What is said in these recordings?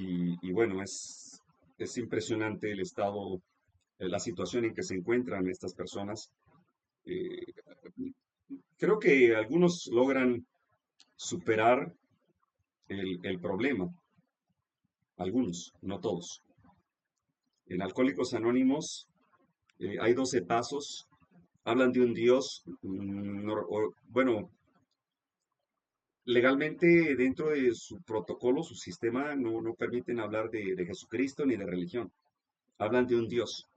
y bueno, es impresionante el estado, la situación en que se encuentran estas personas. Eh, Creo que algunos logran superar el problema, algunos, no todos. En Alcohólicos Anónimos hay 12 pasos, hablan de un Dios, bueno, legalmente dentro de su protocolo, su sistema, no permiten hablar de Jesucristo ni de religión, hablan de un Dios.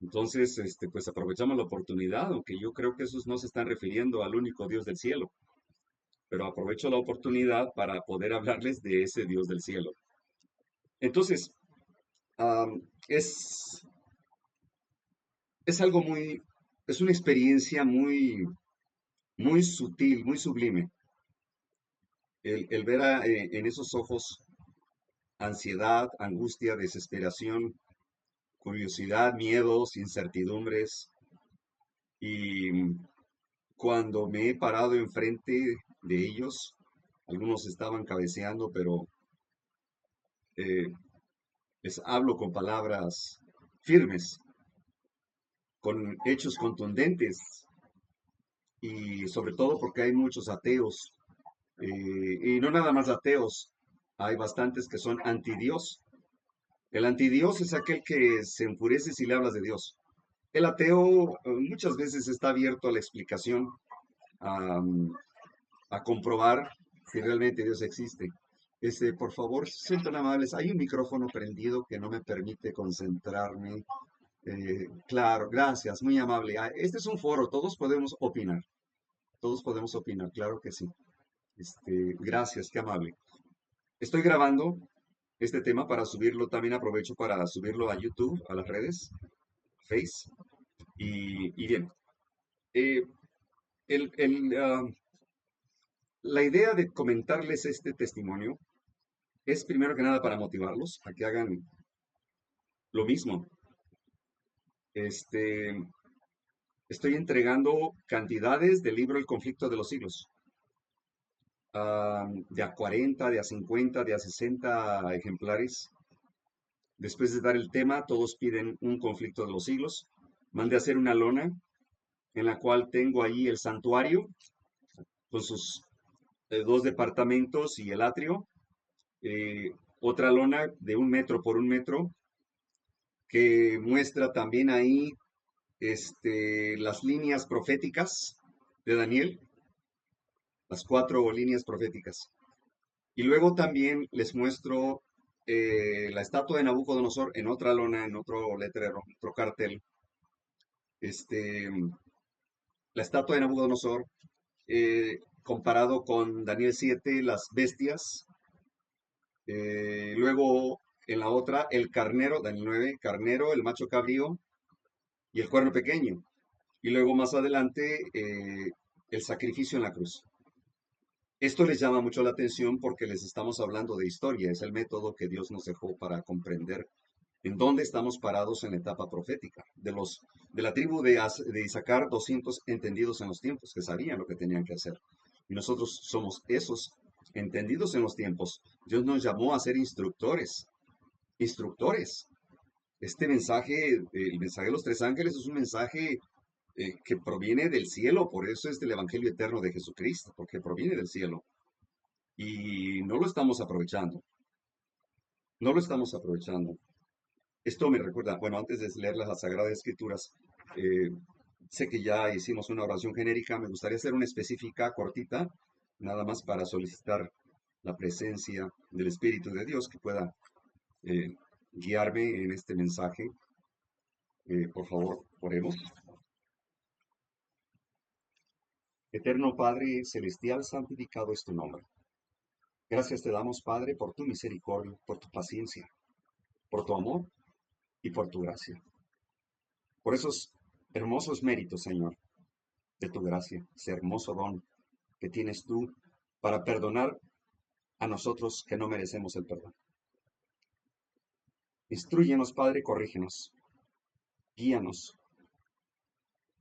Entonces, pues aprovechamos la oportunidad, aunque yo creo que esos no se están refiriendo al único Dios del cielo, pero aprovecho la oportunidad para poder hablarles de ese Dios del cielo. Entonces, am, es, es algo es una experiencia muy sutil, muy sublime, el ver en esos ojos ansiedad, angustia, desesperación, curiosidad, miedos, incertidumbres, y cuando me he parado enfrente de ellos, algunos estaban cabeceando, pero eh, les hablo con palabras firmes, con hechos contundentes, y sobre todo porque hay muchos ateos, y no nada más ateos, hay bastantes que son antidios. El antidios es aquel que se enfurece si le hablas de Dios. El ateo muchas veces está abierto a la explicación, a, a comprobar si realmente Dios existe. Por favor, sean tan amables. Hay un micrófono prendido que no me permite concentrarme. Claro, gracias, muy amable. Este es un foro, todos podemos opinar. Todos podemos opinar, claro que sí. Gracias, qué amable. Estoy grabando este tema para subirlo, también aprovecho para subirlo a YouTube, a las redes, Face. Y bien, eh, el, el, ah, la idea de comentarles este testimonio es primero que nada para motivarlos a que hagan lo mismo. Este, Estoy entregando cantidades del libro El conflicto de los siglos, de a 40, de a 50, de a 60 ejemplares. Después de dar el tema, todos piden un conflicto de los siglos. Mandé a hacer una lona en la cual tengo ahí el santuario con sus dos departamentos y el atrio. Otra lona de 1 metro por 1 metro que muestra también ahí las líneas proféticas de Daniel, las 4 líneas proféticas. Y luego también les muestro la estatua de Nabucodonosor en otra lona, en otro letrero, otro cartel. Este, la estatua de Nabucodonosor comparado con Daniel 7, las bestias. Luego en la otra, el carnero, Daniel 9, carnero, el macho cabrío y el cuerno pequeño. Y luego más adelante, el sacrificio en la cruz. Esto les llama mucho la atención porque les estamos hablando de historia, es el método que Dios nos dejó para comprender en dónde estamos parados en la etapa profética. De la tribu de Isaacar, 200 entendidos en los tiempos, que sabían lo que tenían que hacer. Y nosotros somos esos entendidos en los tiempos. Dios nos llamó a ser instructores, instructores. Este mensaje, el mensaje de los 3 ángeles, es un mensaje que proviene del cielo, por eso es del Evangelio eterno de Jesucristo, porque proviene del cielo. Y no lo estamos aprovechando, no lo estamos aprovechando. Esto me recuerda, bueno, antes de leer las Sagradas Escrituras, eh, sé que ya hicimos una oración genérica, me gustaría hacer una específica, cortita, nada más para solicitar la presencia del Espíritu de Dios que pueda eh, guiarme en este mensaje. Por favor, oremos. Eterno Padre Celestial, santificado es tu nombre. Gracias te damos, Padre, por tu misericordia, por tu paciencia, por tu amor y por tu gracia. Por esos hermosos méritos, Señor, de tu gracia, ese hermoso don que tienes tú para perdonar a nosotros que no merecemos el perdón. Instrúyenos, Padre, corrígenos, guíanos,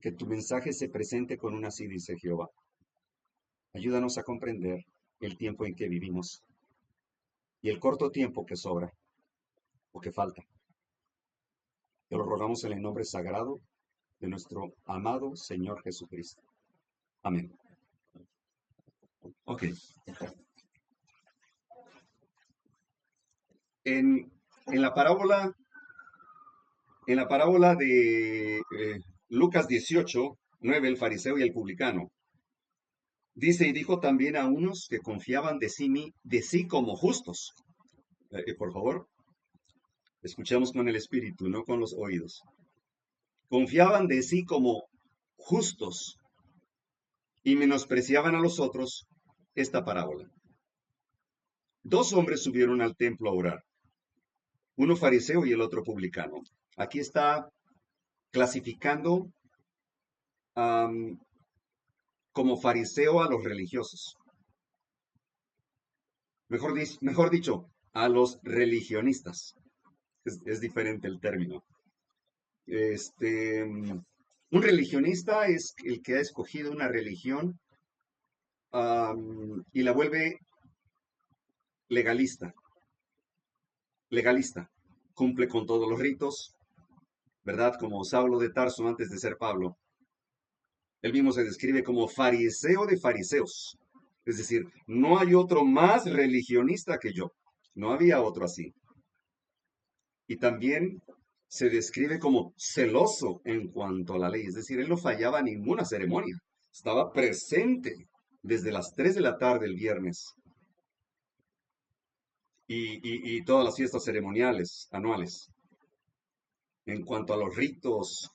que tu mensaje se presente con una sí, dice Jehová. Ayúdanos a comprender el tiempo en que vivimos. y el corto tiempo que sobra o que falta. Te lo rogamos en el nombre sagrado de nuestro amado Señor Jesucristo. Amén. Ok. En, en la parábola, en la parábola de Lucas 18:9, el fariseo y el publicano, dice, y dijo también a unos que confiaban de sí como justos. Por favor, escuchamos con el espíritu, no con los oídos. Confiaban de sí como justos y menospreciaban a los otros esta parábola. Dos hombres subieron al templo a orar, uno fariseo y el otro publicano. Aquí está clasificando am, como fariseo a los religiosos. Mejor dicho, a los religionistas. Es diferente el término. Un religionista es el que ha escogido una religión y la vuelve legalista. Legalista. Cumple con todos los ritos, ¿verdad? Como Saulo de Tarso antes de ser Pablo. Él mismo se describe como fariseo de fariseos. Es decir, no hay otro más religionista que yo. No había otro así. Y también se describe como celoso en cuanto a la ley. Es decir, él no fallaba a ninguna ceremonia. Estaba presente desde las 3 de la tarde el viernes y todas las fiestas ceremoniales anuales. En cuanto a los ritos,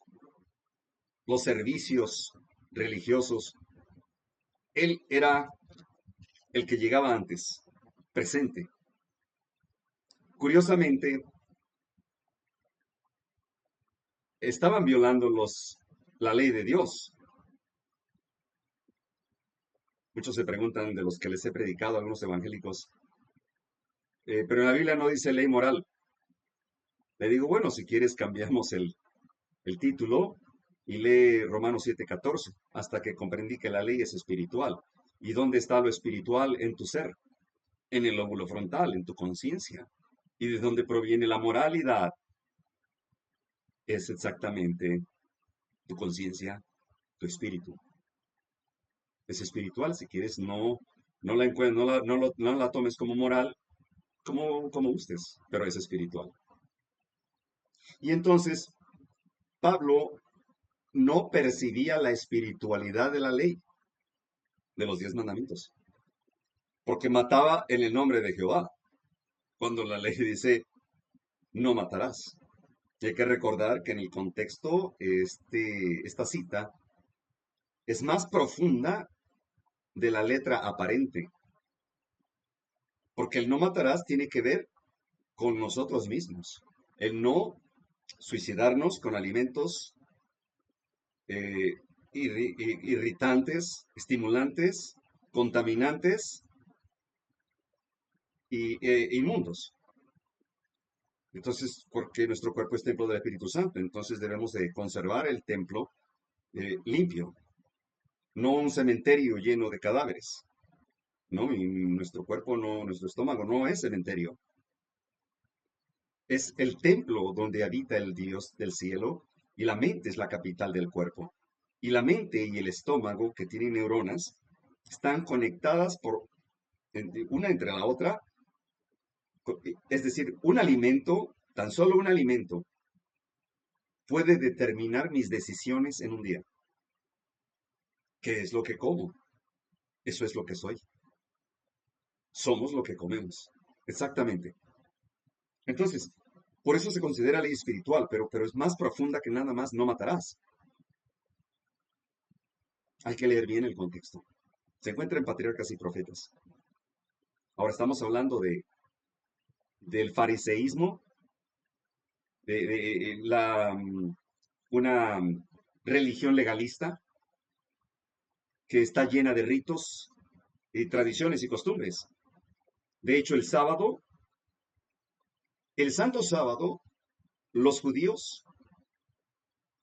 los servicios religiosos, él era el que llegaba antes, presente. Curiosamente, estaban violando la ley de Dios. Muchos se preguntan de los que les he predicado, algunos evangélicos, pero en la Biblia no dice ley moral. Le digo, bueno, si quieres cambiamos el título y lee Romanos 7:14, hasta que comprendí que la ley es espiritual. ¿Y dónde está lo espiritual en tu ser? En el lóbulo frontal, en tu conciencia. Y de dónde proviene la moralidad es exactamente tu conciencia, tu espíritu. Es espiritual, si quieres, no la tomes como moral, como gustes, pero es espiritual. Y entonces, Pablo no percibía la espiritualidad de la ley, de los 10 mandamientos, porque mataba en el nombre de Jehová, cuando la ley dice, no matarás. Y hay que recordar que en el contexto, esta cita es más profunda de la letra aparente, porque el no matarás tiene que ver con nosotros mismos. El no suicidarnos con alimentos eh, irritantes, estimulantes, contaminantes inmundos. Entonces, porque nuestro cuerpo es templo del Espíritu Santo, entonces debemos de conservar el templo limpio, no un cementerio lleno de cadáveres, ¿no? Y nuestro cuerpo no, nuestro estómago no es cementerio. Es el templo donde habita el Dios del cielo y la mente es la capital del cuerpo. Y la mente y el estómago, que tienen neuronas, están conectadas una entre la otra. Es decir, un alimento, tan solo un alimento, puede determinar mis decisiones en un día. ¿Qué es lo que como? Eso es lo que soy. Somos lo que comemos. Exactamente. Entonces, por eso se considera ley espiritual, pero es más profunda que nada más no matarás. Hay que leer bien el contexto. Se encuentra en Patriarcas y Profetas. Ahora estamos hablando del fariseísmo, una religión legalista que está llena de ritos y tradiciones y costumbres. De hecho, el Santo Sábado, los judíos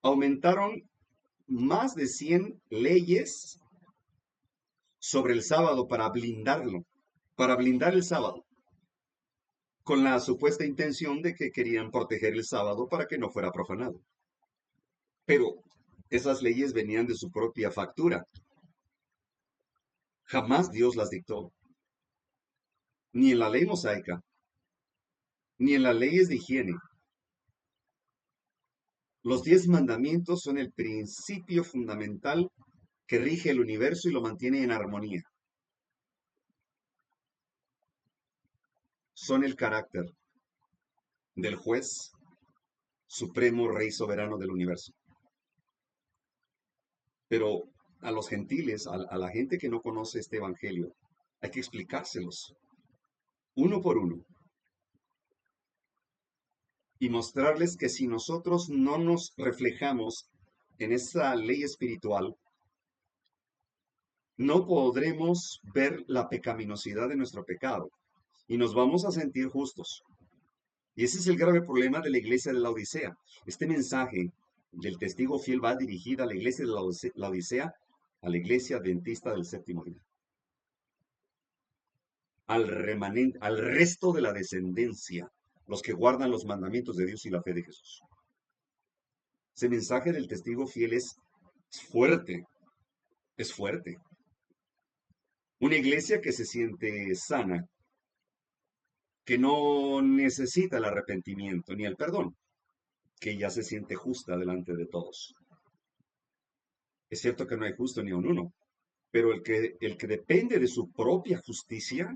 aumentaron más de 100 leyes sobre el sábado para blindarlo, para blindar el sábado. con la supuesta intención de que querían proteger el sábado para que no fuera profanado. Pero esas leyes venían de su propia factura. Jamás Dios las dictó, ni en la ley mosaica, ni en las leyes de higiene. Los 10 mandamientos son el principio fundamental que rige el universo y lo mantiene en armonía. Son el carácter del juez supremo, rey soberano del universo. Pero a los gentiles, a la gente que no conoce este evangelio, hay que explicárselos uno por uno y mostrarles que si nosotros no nos reflejamos en esa ley espiritual, no podremos ver la pecaminosidad de nuestro pecado y nos vamos a sentir justos. Y ese es el grave problema de la iglesia de la Odisea. Este mensaje del testigo fiel va dirigida a la iglesia de la Odisea, a la iglesia adventista del séptimo día, al remanente, al resto de la descendencia, los que guardan los mandamientos de Dios y la fe de Jesús. Ese mensaje del testigo fiel es fuerte, es fuerte. Una iglesia que se siente sana, que no necesita el arrepentimiento ni el perdón, que ya se siente justa delante de todos. Es cierto que no hay justo ni un uno, pero el que depende de su propia justicia,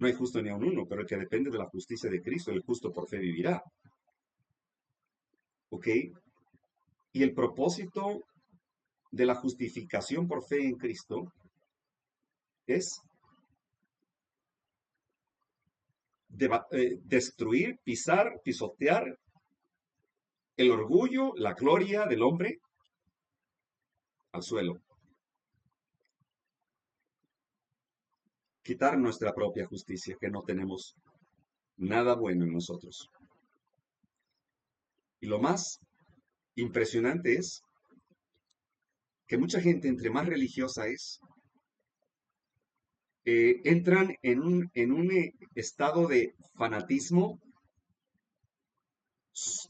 no hay justo ni un uno, pero el que depende de la justicia de Cristo, el justo por fe vivirá. ¿Ok? Y el propósito de la justificación por fe en Cristo es destruir, pisar, pisotear el orgullo, la gloria del hombre al suelo. Quitar nuestra propia justicia, que no tenemos nada bueno en nosotros. Y lo más impresionante es que mucha gente, entre más religiosa es, entran en un estado de fanatismo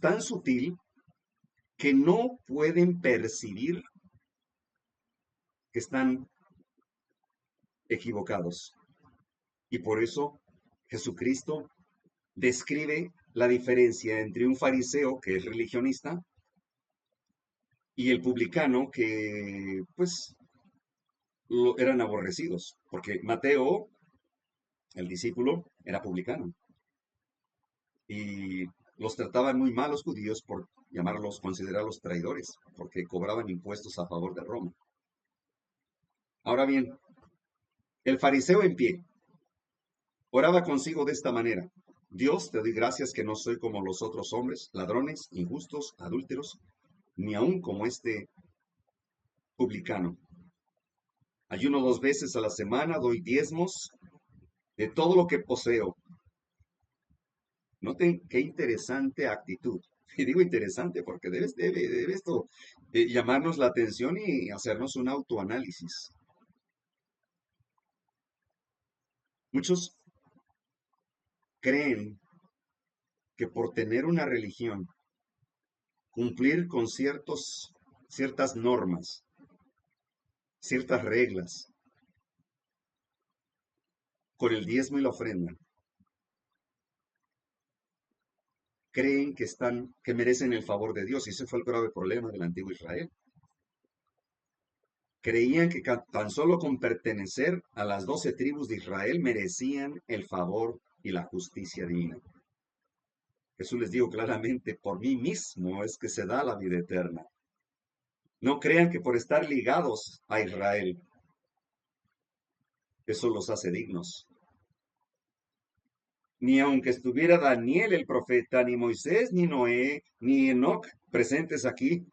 tan sutil que no pueden percibir que están equivocados. Y por eso Jesucristo describe la diferencia entre un fariseo que es religionista y el publicano que, pues, eran aborrecidos, porque Mateo, el discípulo, era publicano y los trataban muy mal los judíos por llamarlos, considerarlos traidores, porque cobraban impuestos a favor de Roma. Ahora bien, el fariseo en pie oraba consigo de esta manera: Dios, te doy gracias que no soy como los otros hombres, ladrones, injustos, adúlteros, ni aun como este publicano. Ayuno 2 veces a la semana, doy diezmos de todo lo que poseo. Noten qué interesante actitud. Y digo interesante porque debe esto llamarnos la atención y hacernos un autoanálisis. Muchos creen que por tener una religión, cumplir con ciertas normas, ciertas reglas, con el diezmo y la ofrenda, creen que merecen el favor de Dios. Y ese fue el grave problema del antiguo Israel. Creían que tan solo con pertenecer a las 12 tribus de Israel merecían el favor y la justicia divina. Jesús les dijo claramente: por mí mismo es que se da la vida eterna. No crean que por estar ligados a Israel, eso los hace dignos. Ni aunque estuviera Daniel el profeta, ni Moisés, ni Noé, ni Enoc presentes aquí,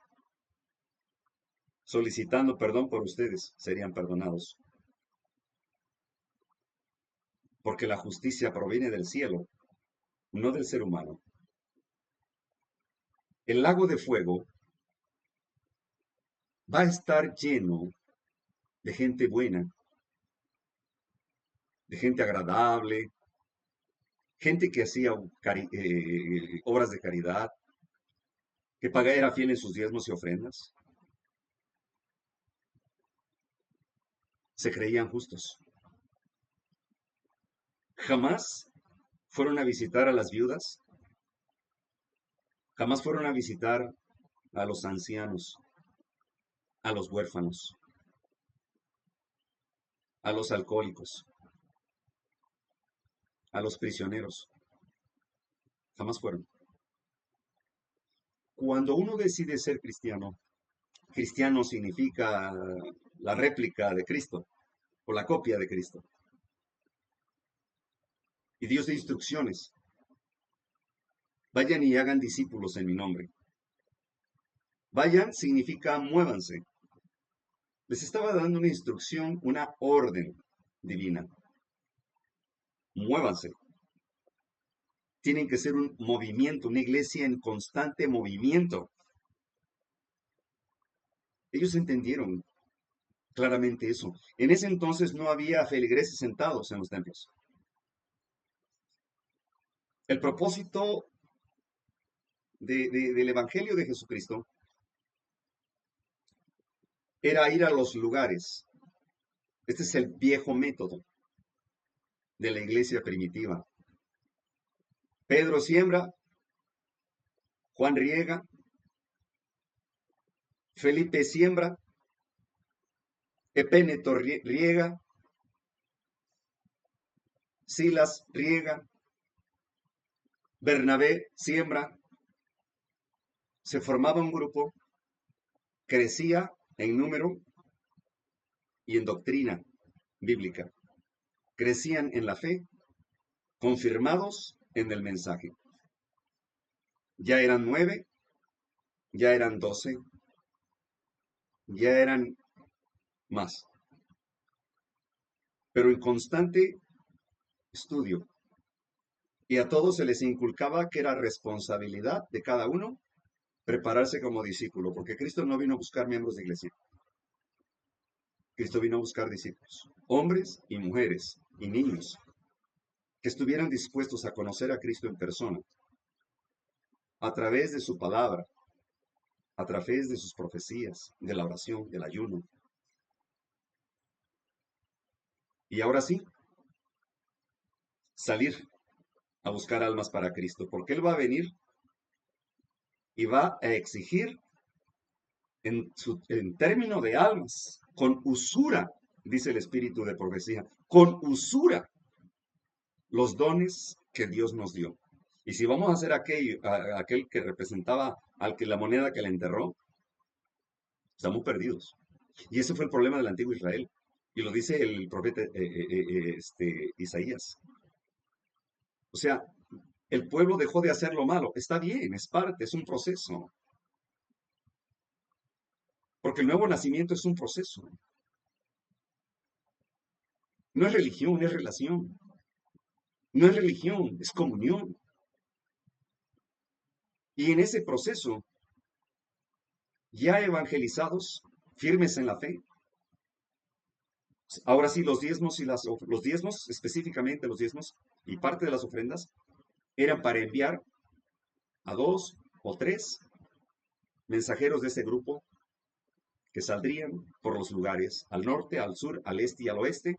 solicitando perdón por ustedes, serían perdonados. Porque la justicia proviene del cielo, no del ser humano. El lago de fuego va a estar lleno de gente buena, de gente agradable, gente que hacía obras de caridad, que pagaba, era fiel en sus diezmos y ofrendas, se creían justos. Jamás fueron a visitar a las viudas, jamás fueron a visitar a los ancianos, a los huérfanos, a los alcohólicos, a los prisioneros. Jamás fueron. Cuando uno decide ser cristiano, cristiano significa la réplica de Cristo o la copia de Cristo. Y Dios da instrucciones. Vayan y hagan discípulos en mi nombre. Vayan significa muévanse. Les estaba dando una instrucción, una orden divina. Muévanse. Tienen que ser un movimiento, una iglesia en constante movimiento. Ellos entendieron claramente eso. En ese entonces no había feligreses sentados en los templos. El propósito del Evangelio de Jesucristo era ir a los lugares. Este es el viejo método de la iglesia primitiva. Pedro siembra, Juan riega, Felipe siembra, Epéneto riega, Silas riega, Bernabé siembra, se formaba un grupo, crecía en número y en doctrina bíblica. Crecían en la fe, confirmados en el mensaje. Ya eran 9, ya eran 12, ya eran más. Pero en constante estudio. Y a todos se les inculcaba que era responsabilidad de cada uno prepararse como discípulo, porque Cristo no vino a buscar miembros de iglesia. Cristo vino a buscar discípulos, hombres y mujeres y niños, que estuvieran dispuestos a conocer a Cristo en persona, a través de su palabra, a través de sus profecías, de la oración, del ayuno. Y ahora sí, salir a buscar almas para Cristo, porque Él va a venir y va a exigir en término de almas, con usura, dice el espíritu de profecía, con usura, los dones que Dios nos dio. Y si vamos a hacer aquel que representaba al que la moneda que le enterró, estamos perdidos. Y ese fue el problema del antiguo Israel. Y lo dice el profeta Isaías. O sea, el pueblo dejó de hacer lo malo. Está bien, es parte, es un proceso. Porque el nuevo nacimiento es un proceso. No es religión, es relación. No es religión, es comunión. Y en ese proceso, ya evangelizados, firmes en la fe. Ahora sí, los diezmos los diezmos, específicamente los diezmos y parte de las ofrendas, eran para enviar a 2 o 3 mensajeros de ese grupo que saldrían por los lugares al norte, al sur, al este y al oeste,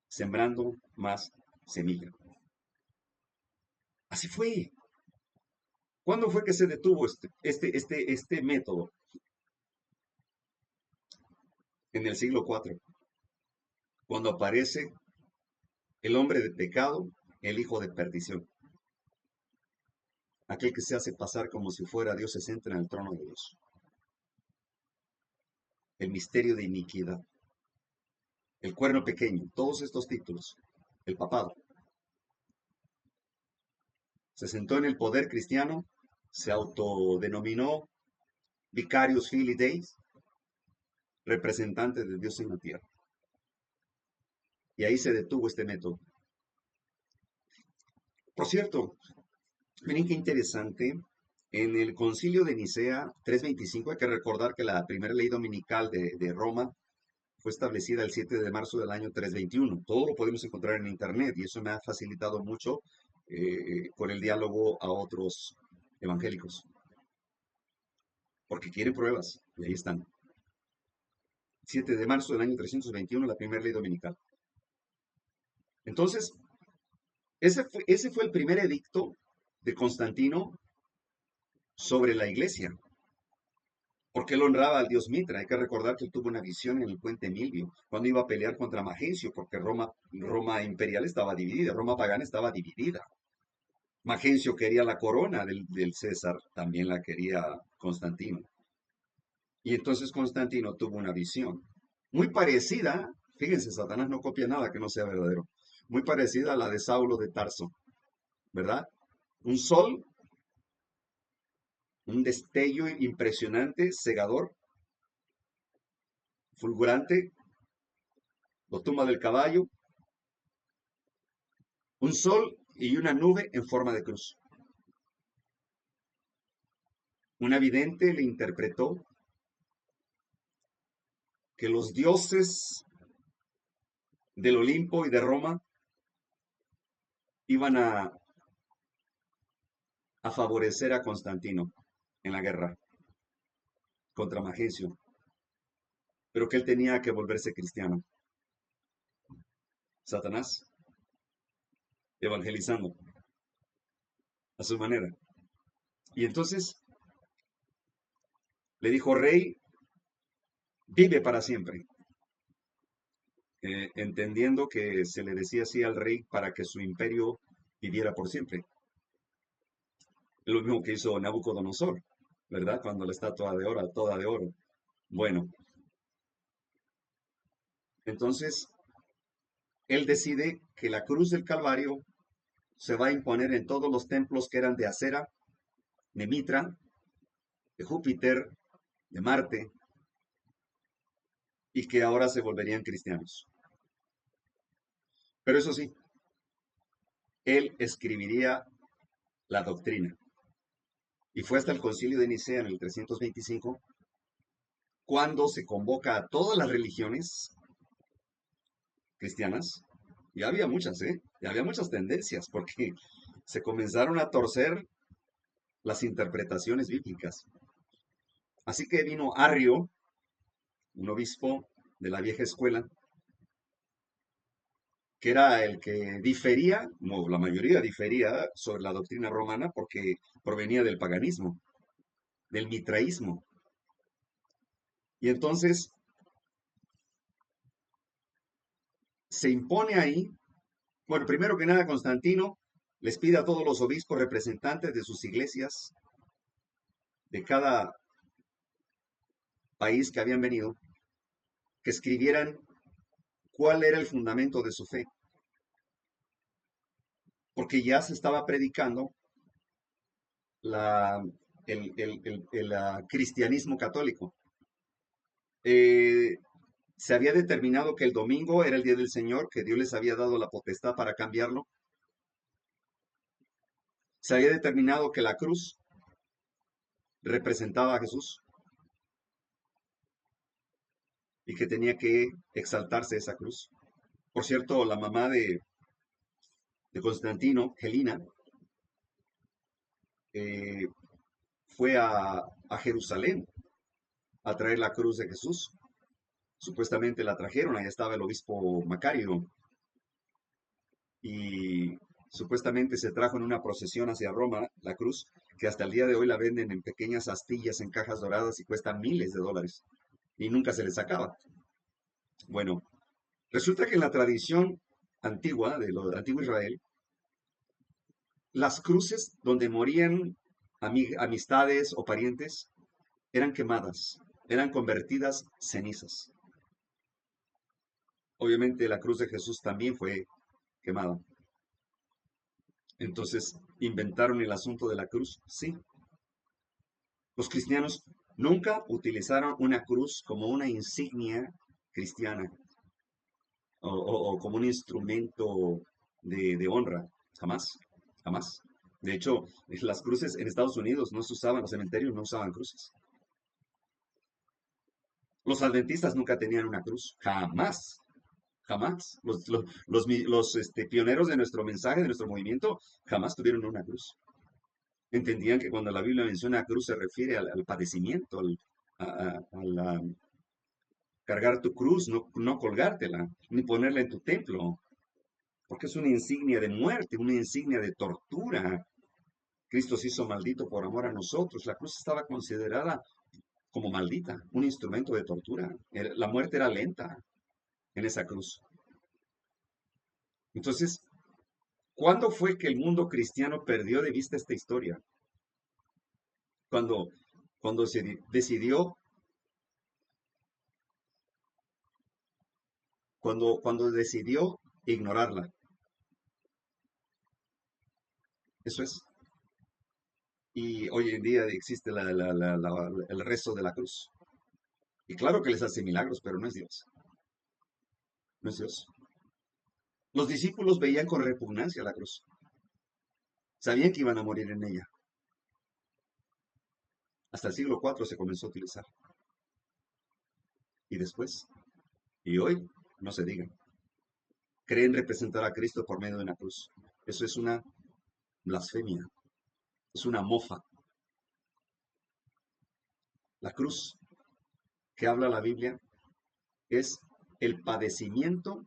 sembrando más semilla. Así fue. ¿Cuándo fue que se detuvo este método? En el siglo IV, cuando aparece el hombre de pecado, el hijo de perdición. Aquel que se hace pasar como si fuera Dios, se sienta en el trono de Dios. El misterio de iniquidad. El cuerno pequeño, todos estos títulos. El papado. Se sentó en el poder cristiano, se autodenominó Vicarius Filii Deis, representante de Dios en la tierra. Y ahí se detuvo este método. Por cierto, miren qué interesante, en el concilio de Nicea 325, hay que recordar que la primera ley dominical de Roma fue establecida el 7 de marzo del año 321. Todo lo podemos encontrar en internet y eso me ha facilitado mucho por el diálogo a otros evangélicos, porque quieren pruebas, y ahí están. 7 de marzo del año 321, la primera ley dominical. Entonces, ese fue el primer edicto de Constantino sobre la iglesia, porque él honraba al dios Mitra. Hay que recordar que él tuvo una visión en el puente Milvio, cuando iba a pelear contra Magencio, porque Roma imperial estaba dividida, Roma pagana estaba dividida. Magencio quería la corona del César, también la quería Constantino. Y entonces Constantino tuvo una visión muy parecida, fíjense, Satanás no copia nada que no sea verdadero, muy parecida a la de Saulo de Tarso, ¿verdad? Un sol, un destello impresionante, cegador, fulgurante, lo tumba del caballo, un sol y una nube en forma de cruz. Una vidente le interpretó que los dioses del Olimpo y de Roma iban a favorecer a Constantino en la guerra contra Magencio, pero que él tenía que volverse cristiano. Satanás evangelizando a su manera. Y entonces le dijo, rey, vive para siempre. Entendiendo que se le decía así al rey para que su imperio viviera por siempre. Lo mismo que hizo Nabucodonosor, ¿verdad? Cuando la estatua de oro, toda de oro. Bueno, entonces él decide que la cruz del Calvario se va a imponer en todos los templos que eran de acera, de Mitra, de Júpiter, de Marte, y que ahora se volverían cristianos. Pero eso sí, él escribiría la doctrina. Y fue hasta el concilio de Nicea en el 325 cuando se convoca a todas las religiones cristianas. Ya había muchas, ¿eh? Ya había muchas tendencias, porque se comenzaron a torcer las interpretaciones bíblicas. Así que vino Arrio, un obispo de la vieja escuela, que era el que difería, como la mayoría difería, sobre la doctrina romana porque provenía del paganismo, del mitraísmo. Y entonces se impone ahí, bueno, primero que nada Constantino les pide a todos los obispos representantes de sus iglesias, de cada país que habían venido, que escribieran cuál era el fundamento de su fe, porque ya se estaba predicando la, el cristianismo católico. Eh, se había determinado que el domingo era el día del Señor, que Dios les había dado la potestad para cambiarlo. Se había determinado que la cruz representaba a Jesús y que tenía que exaltarse esa cruz. Por cierto, la mamá de Constantino, Gelina, eh, fue a Jerusalén a traer la cruz de Jesús. Supuestamente la trajeron, ahí estaba el obispo Macario, y supuestamente se trajo en una procesión hacia Roma la cruz, que hasta el día de hoy la venden en pequeñas astillas en cajas doradas y cuesta miles de dólares, y nunca se les acaba. Bueno, resulta que en la tradición antigua, de lo antiguo Israel, las cruces donde morían amistades o parientes eran quemadas, eran convertidas cenizas. Obviamente la cruz de Jesús también fue quemada. Entonces, ¿inventaron el asunto de la cruz? Sí. Los cristianos nunca utilizaron una cruz como una insignia cristiana o como un instrumento de honra. Jamás, jamás. De hecho, las cruces en Estados Unidos no se usaban, los cementerios no usaban cruces. Los adventistas nunca tenían una cruz, jamás. Jamás. Los pioneros de nuestro mensaje, de nuestro movimiento, jamás tuvieron una cruz. Entendían que cuando la Biblia menciona cruz se refiere al padecimiento, a cargar tu cruz, no colgártela, ni ponerla en tu templo, porque es una insignia de muerte, una insignia de tortura. Cristo se hizo maldito por amor a nosotros. La cruz estaba considerada como maldita, un instrumento de tortura. La muerte era lenta en esa cruz. Entonces, ¿cuándo fue que el mundo cristiano perdió de vista esta historia? Cuando, cuando se decidió, cuando decidió ignorarla. Eso es. Y hoy en día existe el rezo de la cruz. Y claro que les hace milagros, pero no es Dios. No es Dios. Los discípulos veían con repugnancia la cruz. Sabían que iban a morir en ella. Hasta el siglo IV se comenzó a utilizar. Y después, y hoy, no se digan. Creen representar a Cristo por medio de una cruz. Eso es una blasfemia. Es una mofa. La cruz que habla la Biblia es el padecimiento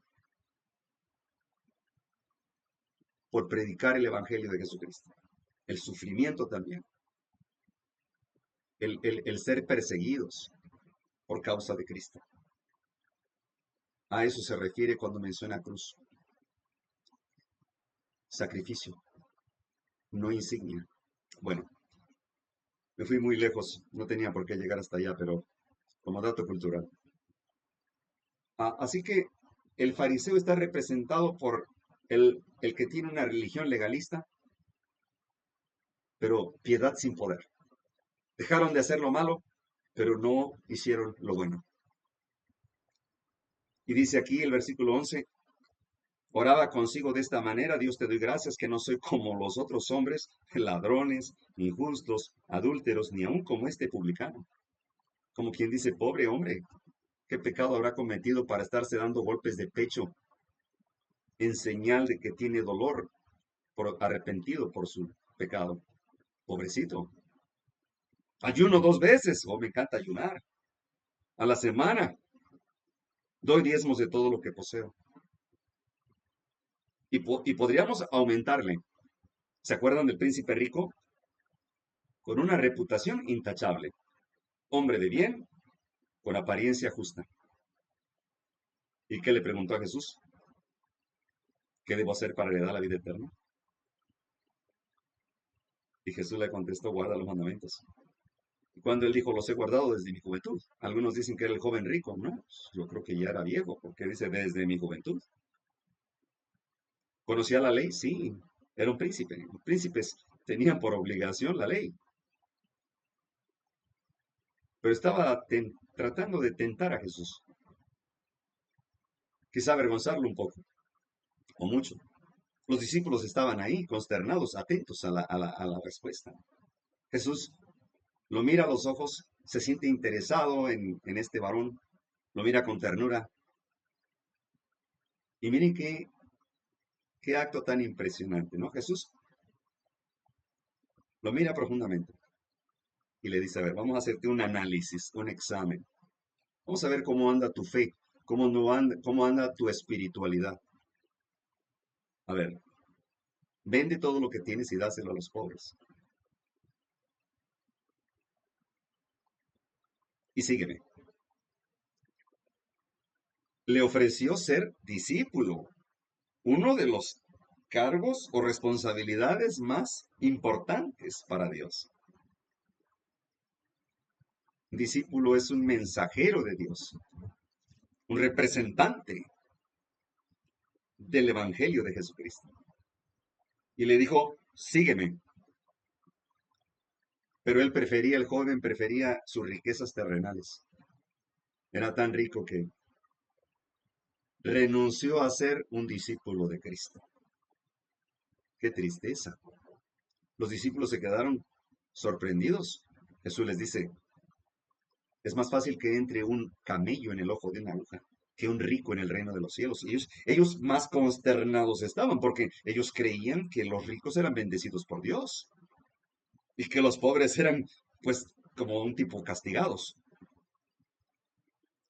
por predicar el Evangelio de Jesucristo. El sufrimiento también. El ser perseguidos por causa de Cristo. A eso se refiere cuando menciona cruz. Sacrificio, no insignia. Bueno, me fui muy lejos, no tenía por qué llegar hasta allá, pero como dato cultural. Así que el fariseo está representado por el que tiene una religión legalista, pero piedad sin poder. Dejaron de hacer lo malo, pero no hicieron lo bueno. Y dice aquí el versículo 11, oraba consigo de esta manera: Dios, te doy gracias que no soy como los otros hombres, ladrones, injustos, adúlteros, ni aun como este publicano. Como quien dice, pobre hombre, ¿qué pecado habrá cometido para estarse dando golpes de pecho en señal de que tiene dolor, arrepentido por su pecado? Pobrecito. Ayuno 2 veces, me encanta ayunar, a la semana. Doy diezmos de todo lo que poseo. Y podríamos aumentarle. ¿Se acuerdan del príncipe rico? Con una reputación intachable. Hombre de bien, con apariencia justa. ¿Y qué le preguntó a Jesús? ¿Qué debo hacer para heredar la vida eterna? Y Jesús le contestó: guarda los mandamientos. Y cuando él dijo, los he guardado desde mi juventud. Algunos dicen que era el joven rico, ¿no? Yo creo que ya era viejo, porque dice desde mi juventud. ¿Conocía la ley? Sí, era un príncipe. Los príncipes tenían por obligación la ley. Pero estaba tratando de tentar a Jesús. Quizá avergonzarlo un poco, o mucho. Los discípulos estaban ahí, consternados, atentos a la respuesta. Jesús lo mira a los ojos, se siente interesado en este varón, lo mira con ternura. Y miren qué acto tan impresionante, ¿no? Jesús lo mira profundamente y le dice: a ver, vamos a hacerte un análisis, un examen. Vamos a ver cómo anda tu fe, cómo anda tu espiritualidad. A ver, vende todo lo que tienes y dáselo a los pobres. Y sígueme. Le ofreció ser discípulo, uno de los cargos o responsabilidades más importantes para Dios. Discípulo es un mensajero de Dios, un representante del Evangelio de Jesucristo. Y le dijo: sígueme. Pero el joven prefería sus riquezas terrenales. Era tan rico que renunció a ser un discípulo de Cristo. ¡Qué tristeza! Los discípulos se quedaron sorprendidos. Jesús les dice: es más fácil que entre un camello en el ojo de una aguja. que un rico en el reino de los cielos. Ellos más consternados estaban porque ellos creían que los ricos eran bendecidos por Dios y que los pobres eran, pues, como un tipo castigados.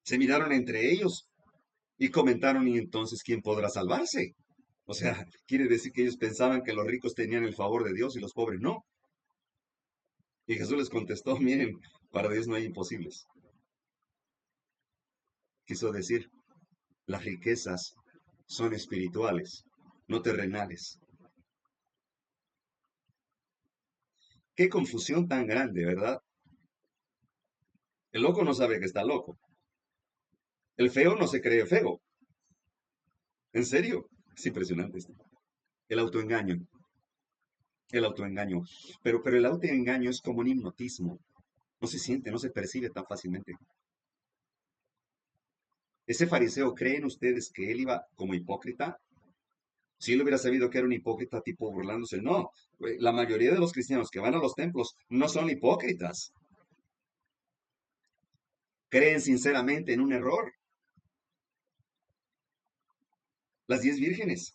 Se miraron entre ellos y comentaron, ¿y entonces quién podrá salvarse? O sea, quiere decir que ellos pensaban que los ricos tenían el favor de Dios y los pobres no. Y Jesús les contestó, miren, para Dios no hay imposibles. Quiso decir, las riquezas son espirituales, no terrenales. Qué confusión tan grande, ¿verdad? El loco no sabe que está loco. El feo no se cree feo. ¿En serio? Es impresionante esto. El autoengaño. El autoengaño. Pero el autoengaño es como un hipnotismo. No se siente, no se percibe tan fácilmente. Ese fariseo, ¿creen ustedes que él iba como hipócrita? Si él hubiera sabido que era un hipócrita tipo burlándose, no. La mayoría de los cristianos que van a los templos no son hipócritas. Creen sinceramente en un error. Las 10 vírgenes.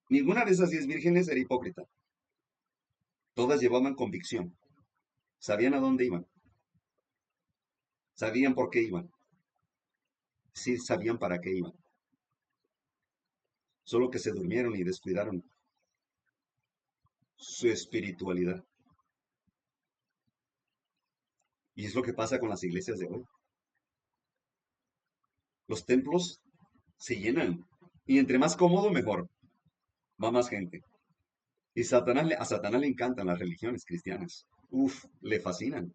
Ninguna de esas 10 vírgenes era hipócrita. Todas llevaban convicción. Sabían a dónde iban. Sabían por qué iban. Sí, sabían para qué iban. Solo que se durmieron y descuidaron su espiritualidad. Y es lo que pasa con las iglesias de hoy. Los templos se llenan. Y entre más cómodo, mejor. Va más gente. Y a Satanás le encantan las religiones cristianas. Uf, le fascinan.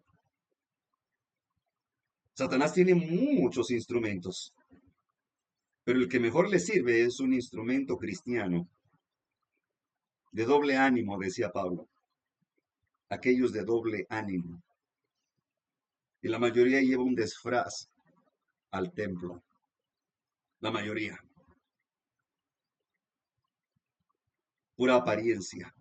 Satanás tiene muchos instrumentos, pero el que mejor le sirve es un instrumento cristiano, de doble ánimo, decía Pablo. Aquellos de doble ánimo. Y la mayoría lleva un disfraz al templo. La mayoría. Pura apariencia.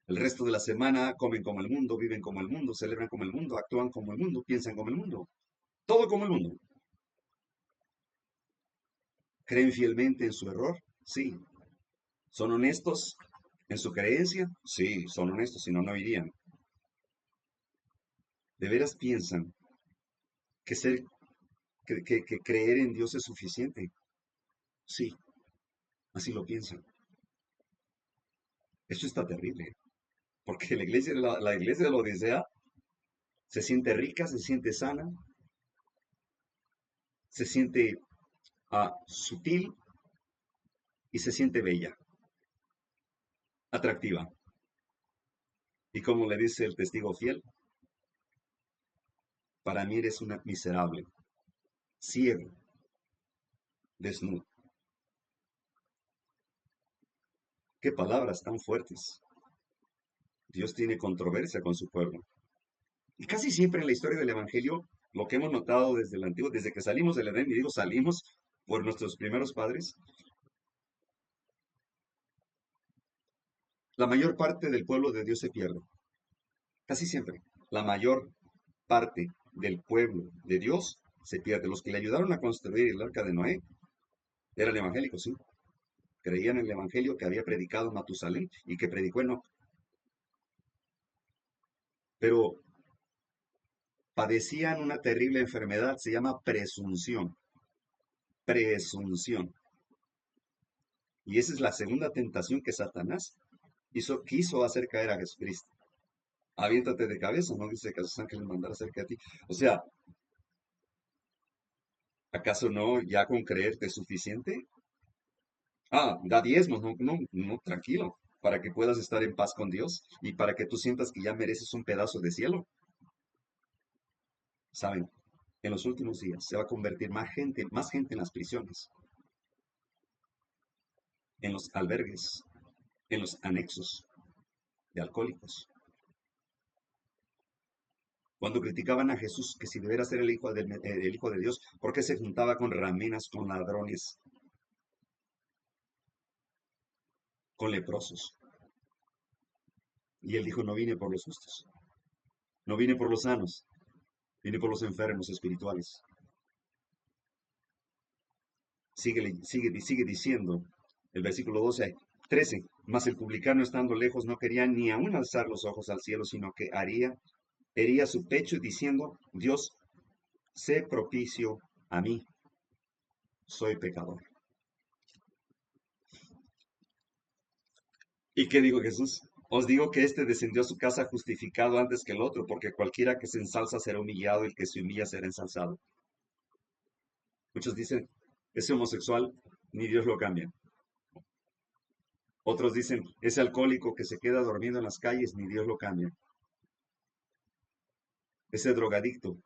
El resto de la semana comen como el mundo, viven como el mundo, celebran como el mundo, actúan como el mundo, piensan como el mundo. Todo como el mundo. ¿Creen fielmente en su error? Sí. ¿Son honestos en su creencia? Sí, son honestos, si no, no irían. ¿De veras piensan que, que creer en Dios es suficiente? Sí, así lo piensan. Esto está terrible, porque la iglesia de la Odisea se siente rica, se siente sana, se siente sutil y se siente bella, atractiva. Y como le dice el testigo fiel, para mí eres una miserable, ciego, desnudo. Qué palabras tan fuertes. Dios tiene controversia con su pueblo. Y casi siempre en la historia del Evangelio, lo que hemos notado desde el antiguo, desde que salimos del Edén, y digo salimos por nuestros primeros padres, la mayor parte del pueblo de Dios se pierde. Casi siempre. La mayor parte del pueblo de Dios se pierde. Los que le ayudaron a construir el arca de Noé eran evangélicos, sí. Creían en el evangelio que había predicado Matusalén y que predicó Enoch. Pero padecían una terrible enfermedad, se llama presunción. Presunción. Y esa es la segunda tentación que Satanás quiso hacer caer a Jesucristo. Aviéntate de cabeza, no dice que a sus ángeles mandara cerca de ti. O sea, ¿acaso no ya con creerte es suficiente? Da diezmos, no, no, no, tranquilo, para que puedas estar en paz con Dios y para que tú sientas que ya mereces un pedazo de cielo. Saben, en los últimos días se va a convertir más gente en las prisiones, en los albergues, en los anexos de alcohólicos. Cuando criticaban a Jesús que si debiera ser el hijo de Dios, ¿por qué se juntaba con ramenas, con ladrones, con leprosos? Y él dijo, no vine por los justos, no vine por los sanos, vine por los enfermos espirituales. Sigue diciendo el versículo 13. Mas el publicano estando lejos no quería ni aún alzar los ojos al cielo, sino que hería su pecho diciendo, Dios, sé propicio a mí, soy pecador. ¿Y qué dijo Jesús? Os digo que éste descendió a su casa justificado antes que el otro, porque cualquiera que se ensalza será humillado, y el que se humilla será ensalzado. Muchos dicen, ese homosexual, ni Dios lo cambia. Otros dicen, ese alcohólico que se queda dormido en las calles, ni Dios lo cambia. Ese drogadicto,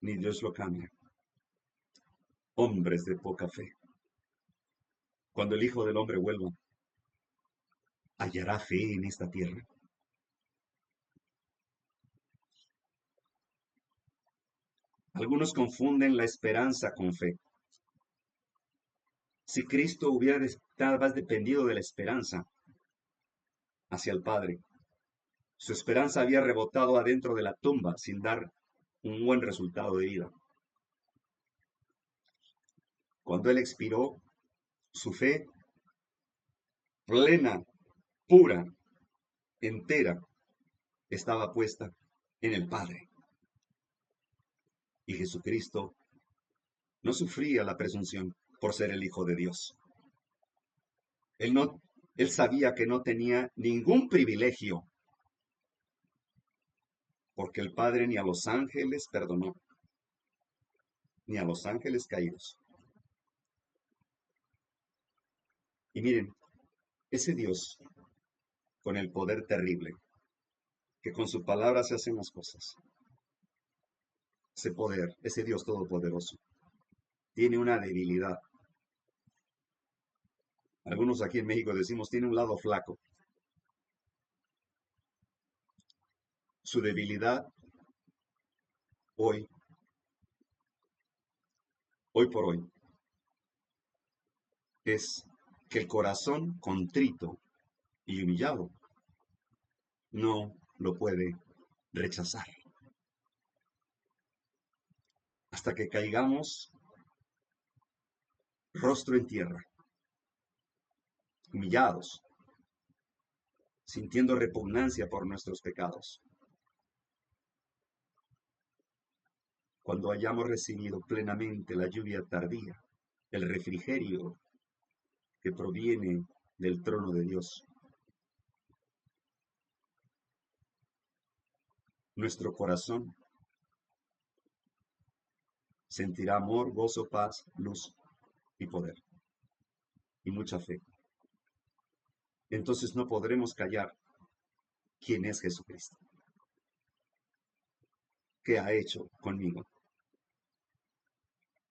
ni Dios lo cambia. Hombres de poca fe. Cuando el Hijo del Hombre vuelva, ¿hallará fe en esta tierra? Algunos confunden la esperanza con fe. Si Cristo hubiera tal vez dependido de la esperanza hacia el Padre, su esperanza había rebotado adentro de la tumba sin dar un buen resultado de vida. Cuando Él expiró, su fe plena, pura, entera, estaba puesta en el Padre. Y Jesucristo no sufría la presunción por ser el Hijo de Dios. Él sabía que no tenía ningún privilegio, porque el Padre ni a los ángeles perdonó, ni a los ángeles caídos. Y miren, ese Dios, con el poder terrible, que con su palabra se hacen las cosas, ese poder, ese Dios todopoderoso, tiene una debilidad. Algunos aquí en México decimos, tiene un lado flaco. Su debilidad hoy por hoy, es que el corazón contrito y humillado no lo puede rechazar. Hasta que caigamos rostro en tierra, humillados, sintiendo repugnancia por nuestros pecados. Cuando hayamos recibido plenamente la lluvia tardía, el refrigerio que proviene del trono de Dios, nuestro corazón sentirá amor, gozo, paz, luz y poder y mucha fe. Entonces no podremos callar quién es Jesucristo, qué ha hecho conmigo.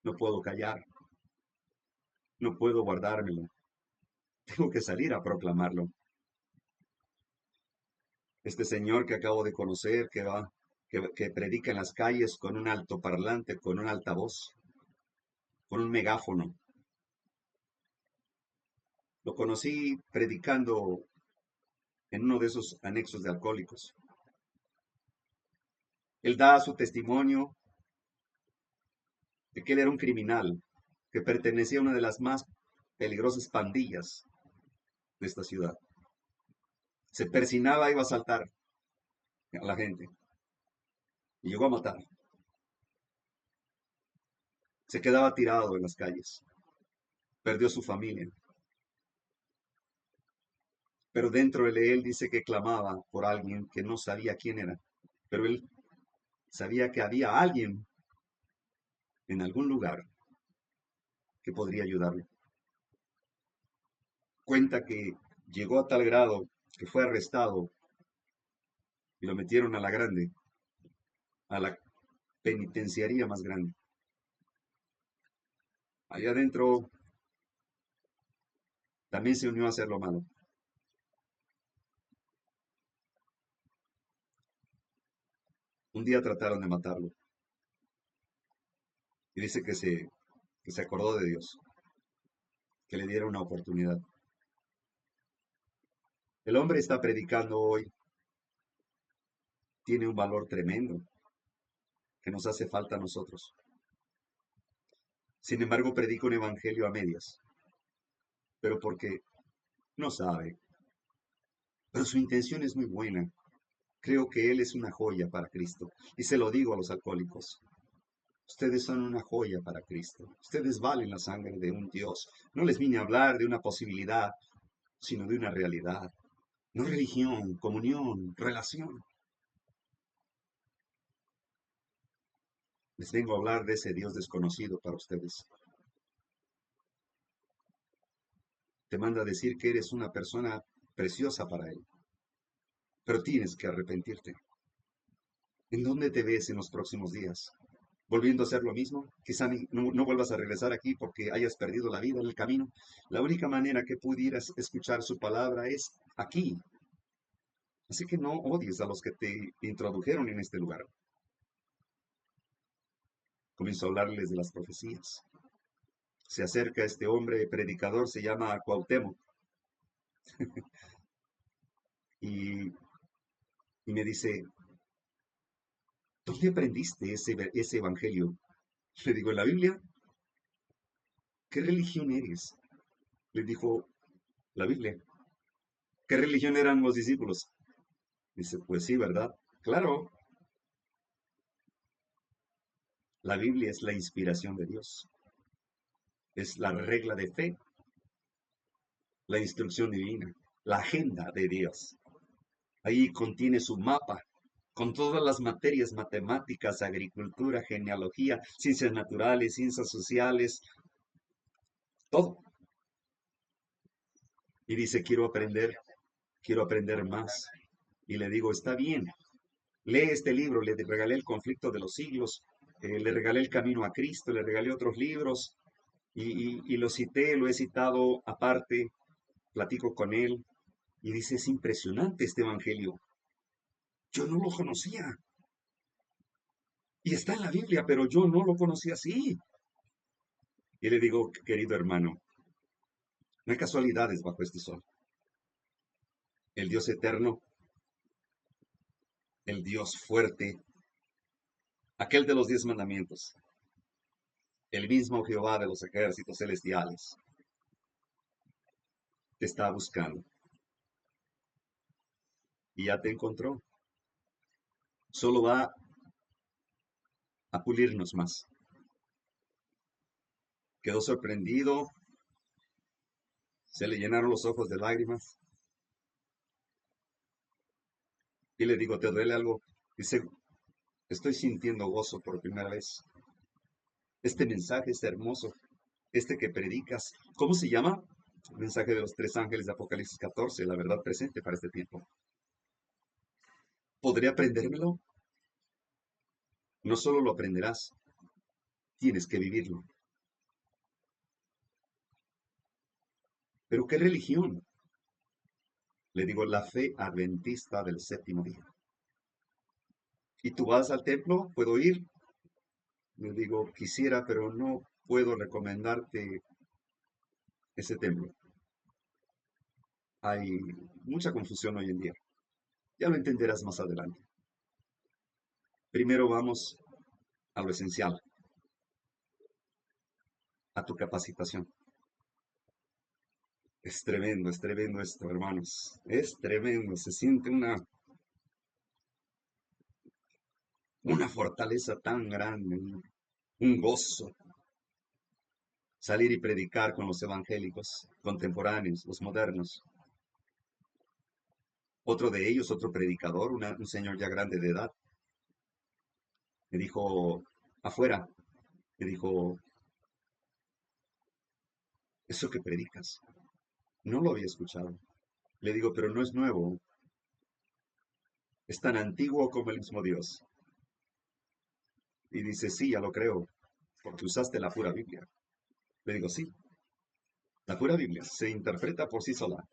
No puedo callar, no puedo guardármelo, tengo que salir a proclamarlo. Este señor que acabo de conocer, que predica en las calles con un altoparlante, con un altavoz, con un megáfono. Lo conocí predicando en uno de esos anexos de alcohólicos. Él da su testimonio de que él era un criminal, que pertenecía a una de las más peligrosas pandillas de esta ciudad. Se persinaba, iba a asaltar a la gente y llegó a matar. Se quedaba tirado en las calles, perdió su familia. Pero dentro de él dice que clamaba por alguien que no sabía quién era, pero él sabía que había alguien en algún lugar que podría ayudarle. Cuenta que llegó a tal grado que fue arrestado y lo metieron a la grande, a la penitenciaría más grande. Allá adentro también se unió a hacer lo malo. Un día trataron de matarlo. Y dice que se acordó de Dios, que le diera una oportunidad. El hombre está predicando hoy, tiene un valor tremendo que nos hace falta a nosotros. Sin embargo, predica un evangelio a medias, pero porque no sabe. Pero su intención es muy buena. Creo que él es una joya para Cristo. Y se lo digo a los alcohólicos. Ustedes son una joya para Cristo. Ustedes valen la sangre de un Dios. No les vine a hablar de una posibilidad, sino de una realidad. No religión, comunión, relación. Les vengo a hablar de ese Dios desconocido para ustedes. Te manda a decir que eres una persona preciosa para Él, pero tienes que arrepentirte. ¿En dónde te ves en los próximos días? ¿Volviendo a hacer lo mismo? Quizá no vuelvas a regresar aquí porque hayas perdido la vida en el camino. La única manera que pudieras escuchar su palabra es aquí. Así que no odies a los que te introdujeron en este lugar. Comienzo a hablarles de las profecías. Se acerca este hombre predicador, se llama Cuauhtémoc, y, y me dice, ¿dónde aprendiste ese evangelio? Le digo, ¿en la Biblia? ¿Qué religión eres? Le dijo, la Biblia. ¿Qué religión eran los discípulos? Dice, pues sí, ¿verdad? Claro, la Biblia es la inspiración de Dios. Es la regla de fe, la instrucción divina, la agenda de Dios. Ahí contiene su mapa con todas las materias matemáticas, agricultura, genealogía, ciencias naturales, ciencias sociales, todo. Y dice, quiero aprender más. Y le digo, está bien, lee este libro, le regalé El conflicto de los siglos, le regalé El camino a Cristo, le regalé otros libros y lo cité, lo he citado aparte, platico con él y dice, es impresionante este evangelio. Yo no lo conocía. Y está en la Biblia, pero yo no lo conocía así. Y le digo, querido hermano, no hay casualidades bajo este sol. El Dios eterno, el Dios fuerte, aquel de los 10 mandamientos, el mismo Jehová de los ejércitos celestiales, te está buscando y ya te encontró. Solo va a pulirnos más. Quedó sorprendido, se le llenaron los ojos de lágrimas y le digo, ¿te duele algo? Dice, estoy sintiendo gozo por primera vez. Este mensaje es hermoso, este que predicas. ¿Cómo se llama? El mensaje de los 3 ángeles de Apocalipsis 14, la verdad presente para este tiempo. ¿Podré aprendérmelo? No solo lo aprenderás, tienes que vivirlo. ¿Pero qué religión? Le digo, la fe adventista del séptimo día. ¿Y tú vas al templo? ¿Puedo ir? Le digo, quisiera, pero no puedo recomendarte ese templo. Hay mucha confusión hoy en día. Ya lo entenderás más adelante. Primero vamos a lo esencial, a tu capacitación. Es tremendo esto, hermanos. Es tremendo. Se siente una fortaleza tan grande, un gozo. Salir y predicar con los evangélicos contemporáneos, los modernos. Otro de ellos, otro predicador, un señor ya grande de edad, me dijo, afuera, me dijo, eso que predicas, no lo había escuchado. Le digo, pero no es nuevo, es tan antiguo como el mismo Dios. Y dice, sí, ya lo creo, porque usaste la pura Biblia. Le digo, sí, la pura Biblia se interpreta por sí sola.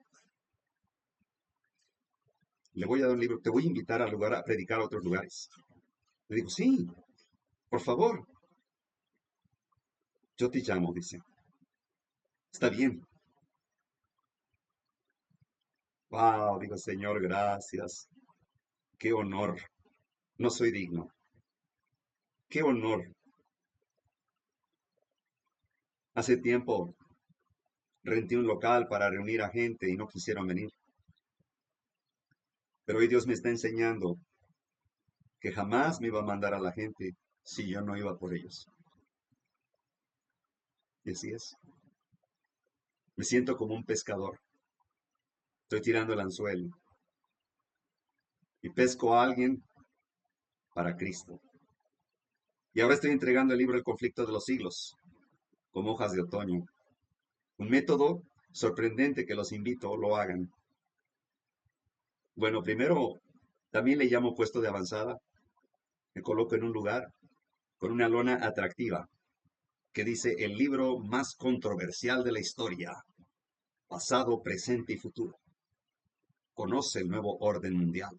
Le voy a dar un libro, te voy a invitar al lugar a predicar a otros lugares. Le digo, sí, por favor, yo te llamo, dice. Está bien. Wow, digo, Señor, gracias. Qué honor. No soy digno. Qué honor. Hace tiempo renté un local para reunir a gente y no quisieron venir. Pero hoy Dios me está enseñando que jamás me iba a mandar a la gente si yo no iba por ellos. Y así es. Me siento como un pescador. Estoy tirando el anzuelo y pesco a alguien para Cristo. Y ahora estoy entregando el libro El conflicto de los siglos, como hojas de otoño. Un método sorprendente que los invito lo hagan. Bueno, primero también le llamo puesto de avanzada. Me coloco en un lugar con una lona atractiva que dice el libro más controversial de la historia, pasado, presente y futuro. Conoce el nuevo orden mundial,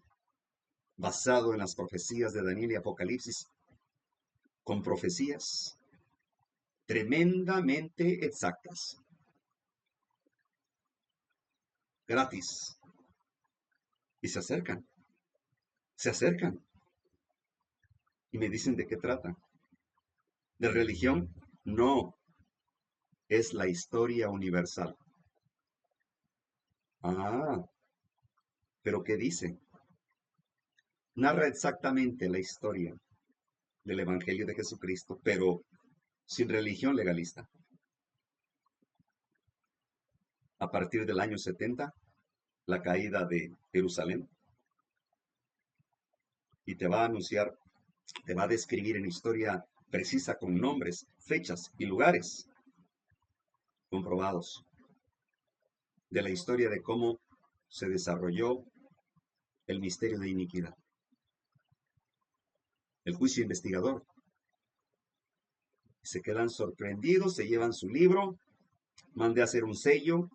basado en las profecías de Daniel y Apocalipsis, con profecías tremendamente exactas, gratis. Y se acercan y me dicen de qué trata. ¿De religión? No, es la historia universal. Ah, pero ¿qué dice? Narra exactamente la historia del Evangelio de Jesucristo, pero sin religión legalista. A partir del año 70, la caída de Jerusalén, y te va a anunciar, te va a describir en historia precisa con nombres, fechas y lugares comprobados de la historia de cómo se desarrolló el misterio de iniquidad. El juicio investigador. Se quedan sorprendidos, se llevan su libro, mandé a hacer un sello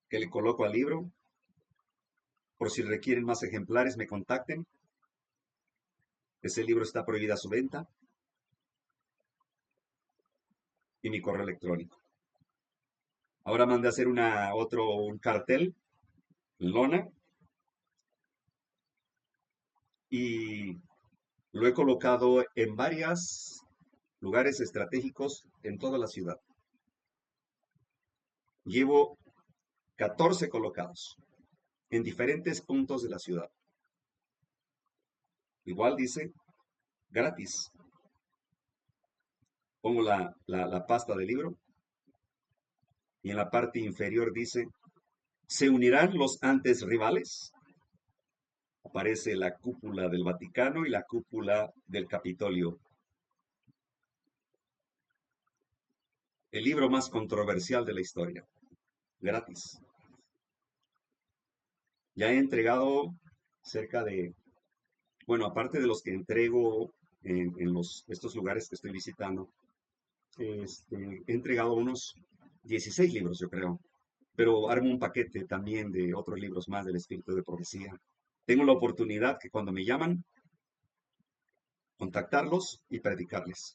que le coloco al libro. Por si requieren más ejemplares, me contacten. Ese libro está prohibida su venta y mi correo electrónico. Ahora mandé a hacer un cartel, lona, y lo he colocado en varios lugares estratégicos en toda la ciudad. Llevo 14 colocados en diferentes puntos de la ciudad. Igual dice, gratis. Pongo la pasta del libro y en la parte inferior dice, ¿se unirán los antes rivales? Aparece la cúpula del Vaticano y la cúpula del Capitolio. El libro más controversial de la historia. Gratis. Ya he entregado cerca de, bueno, aparte de los que entrego en estos lugares que estoy visitando, he entregado unos 16 libros, yo creo. Pero armo un paquete también de otros libros más del espíritu de profecía. Tengo la oportunidad que cuando me llaman, contactarlos y predicarles.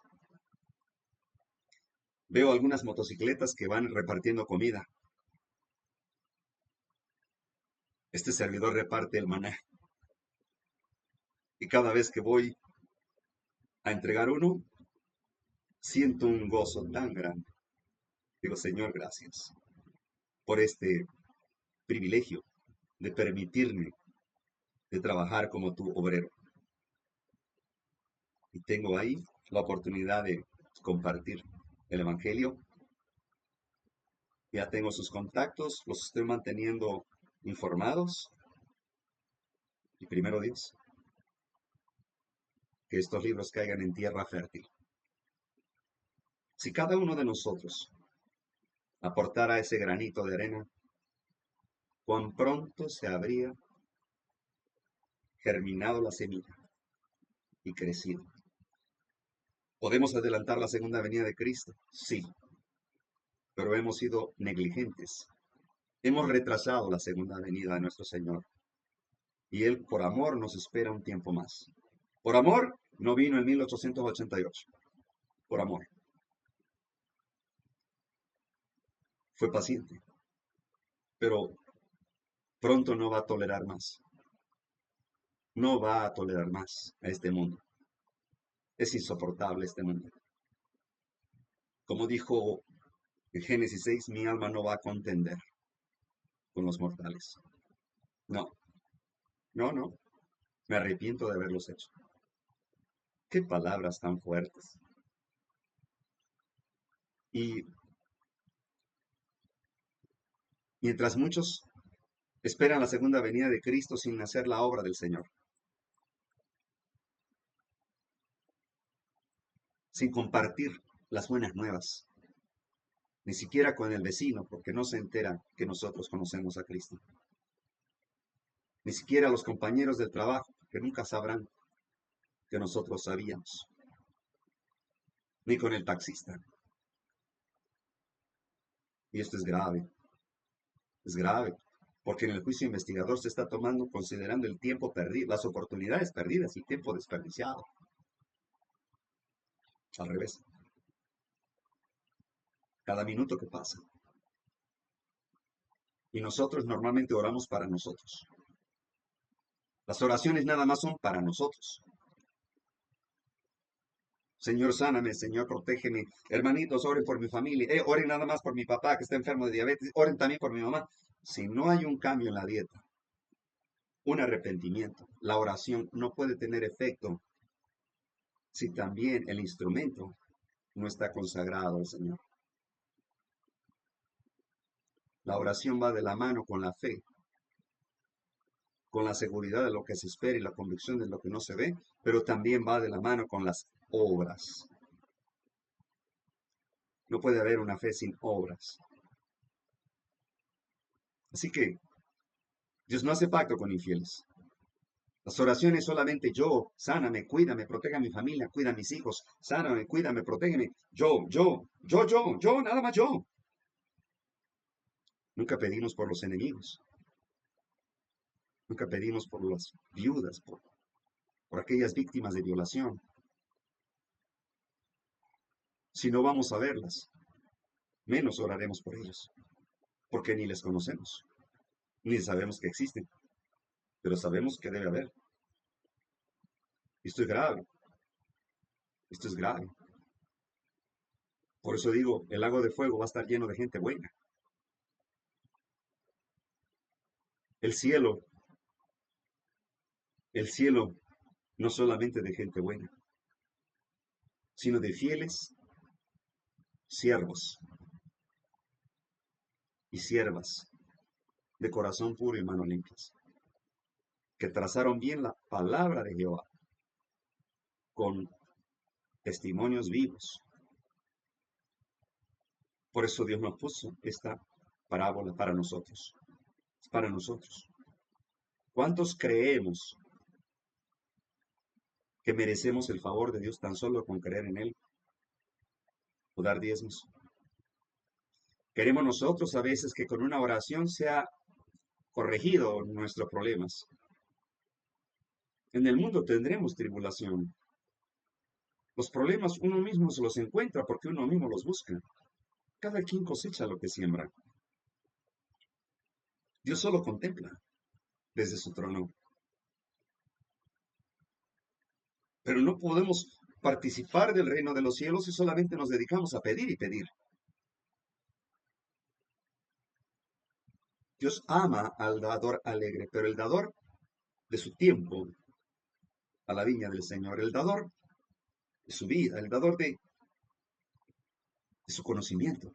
Veo algunas motocicletas que van repartiendo comida. Este servidor reparte el maná. Y cada vez que voy a entregar uno, siento un gozo tan grande. Digo, Señor, gracias por este privilegio de permitirme de trabajar como tu obrero. Y tengo ahí la oportunidad de compartir el Evangelio. Ya tengo sus contactos, los estoy manteniendo informados. Y primero Dios, que estos libros caigan en tierra fértil. Si cada uno de nosotros aportara ese granito de arena, cuán pronto se habría germinado la semilla y crecido. ¿Podemos adelantar la segunda venida de Cristo? Sí, pero hemos sido negligentes. Hemos retrasado la segunda venida de nuestro Señor. Y Él, por amor, nos espera un tiempo más. Por amor, no vino en 1888. Por amor. Fue paciente. Pero pronto no va a tolerar más. No va a tolerar más a este mundo. Es insoportable este mundo. Como dijo en Génesis 6, mi alma no va a contender con los mortales. No, no, no. Me arrepiento de haberlos hecho. Qué palabras tan fuertes. Y mientras muchos esperan la segunda venida de Cristo sin hacer la obra del Señor, sin compartir las buenas nuevas, ni siquiera con el vecino, porque no se entera que nosotros conocemos a Cristo, ni siquiera los compañeros del trabajo, que nunca sabrán que nosotros sabíamos, ni con el taxista. Y esto es grave, porque en el juicio investigador se está tomando, considerando el tiempo perdido, las oportunidades perdidas, el tiempo desperdiciado. Al revés, cada minuto que pasa. Y nosotros normalmente oramos para nosotros. Las oraciones nada más son para nosotros. Señor, sáname, Señor, protégeme. Hermanitos, oren por mi familia. Oren nada más por mi papá que está enfermo de diabetes. Oren también por mi mamá. Si no hay un cambio en la dieta, un arrepentimiento, la oración no puede tener efecto si también el instrumento no está consagrado al Señor. La oración va de la mano con la fe, con la seguridad de lo que se espera y la convicción de lo que no se ve, pero también va de la mano con las obras. No puede haber una fe sin obras. Así que Dios no hace pacto con infieles. Las oraciones solamente yo, sáname, cuídame, protege a mi familia, cuida a mis hijos, sáname, cuídame, protégeme. Yo, nada más yo. Nunca pedimos por los enemigos. Nunca pedimos por las viudas, por aquellas víctimas de violación. Si no vamos a verlas, menos oraremos por ellos, porque ni les conocemos, ni sabemos que existen, pero sabemos que debe haber. Esto es grave, esto es grave. Por eso digo, el lago de fuego va a estar lleno de gente buena. El cielo, el cielo no solamente de gente buena, sino de fieles siervos y siervas de corazón puro y manos limpias, que trazaron bien la palabra de Jehová con testimonios vivos. Por eso Dios nos puso esta parábola para nosotros. Es para nosotros. ¿Cuántos creemos que merecemos el favor de Dios tan solo con creer en Él o dar diezmos? Queremos nosotros a veces que con una oración sea corregido nuestros problemas. En el mundo tendremos tribulación. Los problemas uno mismo se los encuentra porque uno mismo los busca. Cada quien cosecha lo que siembra. Dios solo contempla desde su trono. Pero no podemos participar del reino de los cielos si solamente nos dedicamos a pedir y pedir. Dios ama al dador alegre, pero el dador de su tiempo a la viña del Señor, el dador de su vida, el dador de su conocimiento.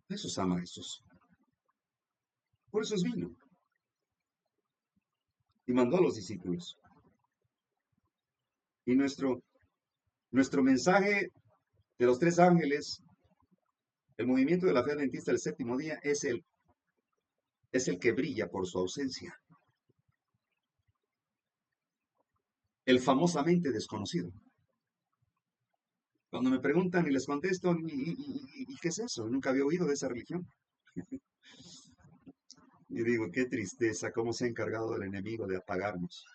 Eso ama a Jesús. Por eso es vino. Y mandó a los discípulos. Y nuestro mensaje de los tres ángeles, el movimiento de la fe adventista del séptimo día, es el que brilla por su ausencia. El famosamente desconocido. Cuando me preguntan y les contesto, ¿y qué es eso? Nunca había oído de esa religión. Y digo, qué tristeza, cómo se ha encargado el enemigo de apagarnos.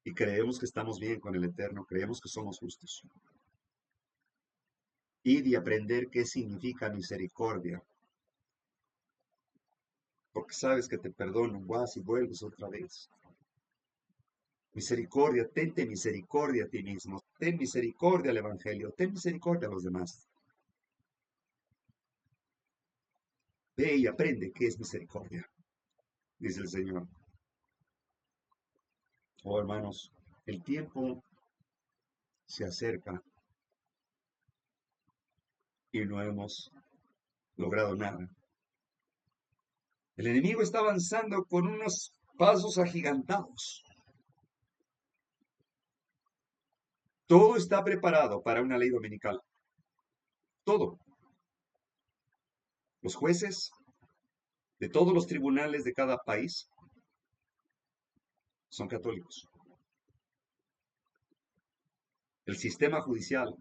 Y creemos que estamos bien con el Eterno, creemos que somos justos. Y de aprender qué significa misericordia. Porque sabes que te perdono, vas y vuelves otra vez. Misericordia, tente misericordia a ti mismo, ten misericordia al Evangelio, ten misericordia a los demás. Ve y aprende qué es misericordia, dice el Señor. Oh hermanos, el tiempo se acerca y no hemos logrado nada. El enemigo está avanzando con unos pasos agigantados. Todo está preparado para una ley dominical. Todo. Los jueces de todos los tribunales de cada país son católicos. El sistema judicial,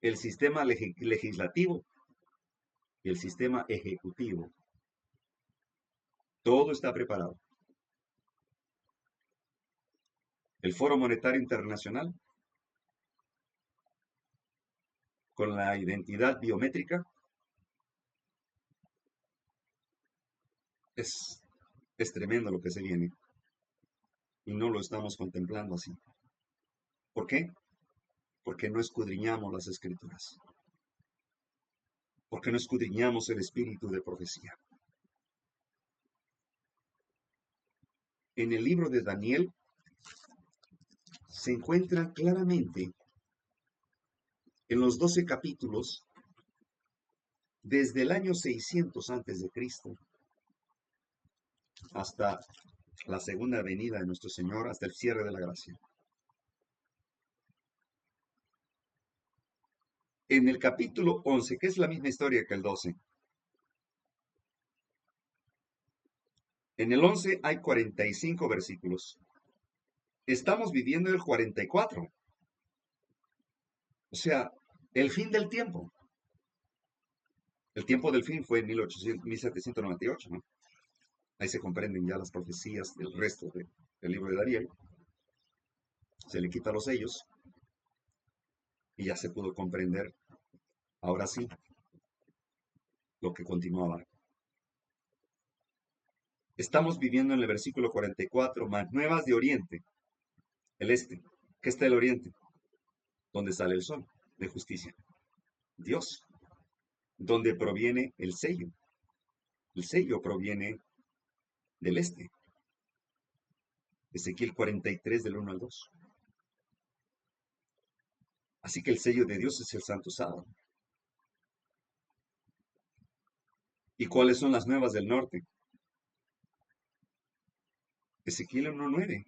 el sistema legislativo y el sistema ejecutivo. Todo está preparado. El Foro Monetario Internacional, con la identidad biométrica, es tremendo lo que se viene. Y no lo estamos contemplando así. ¿Por qué? Porque no escudriñamos las escrituras. Porque no escudriñamos el espíritu de profecía. En el libro de Daniel se encuentra claramente en los 12 capítulos, desde el año 600 antes de Cristo hasta la segunda venida de nuestro Señor, hasta el cierre de la gracia. En el capítulo 11, que es la misma historia que el 12, en el 11 hay 45 versículos. Estamos viviendo el 44. O sea, el fin del tiempo. El tiempo del fin fue en 1798, ¿no? Ahí se comprenden ya las profecías del resto del libro de Daniel. Se le quita los sellos y ya se pudo comprender, ahora sí, lo que continuaba. Estamos viviendo en el versículo 44, más nuevas de Oriente, el este. ¿Qué está el Oriente? Donde sale el sol de justicia. Dios. Donde proviene el sello. El sello proviene del este. Ezequiel 43 del 1 al 2. Así que el sello de Dios es el Santo Sábado. ¿Y cuáles son las nuevas del norte? Ezequiel 1:9.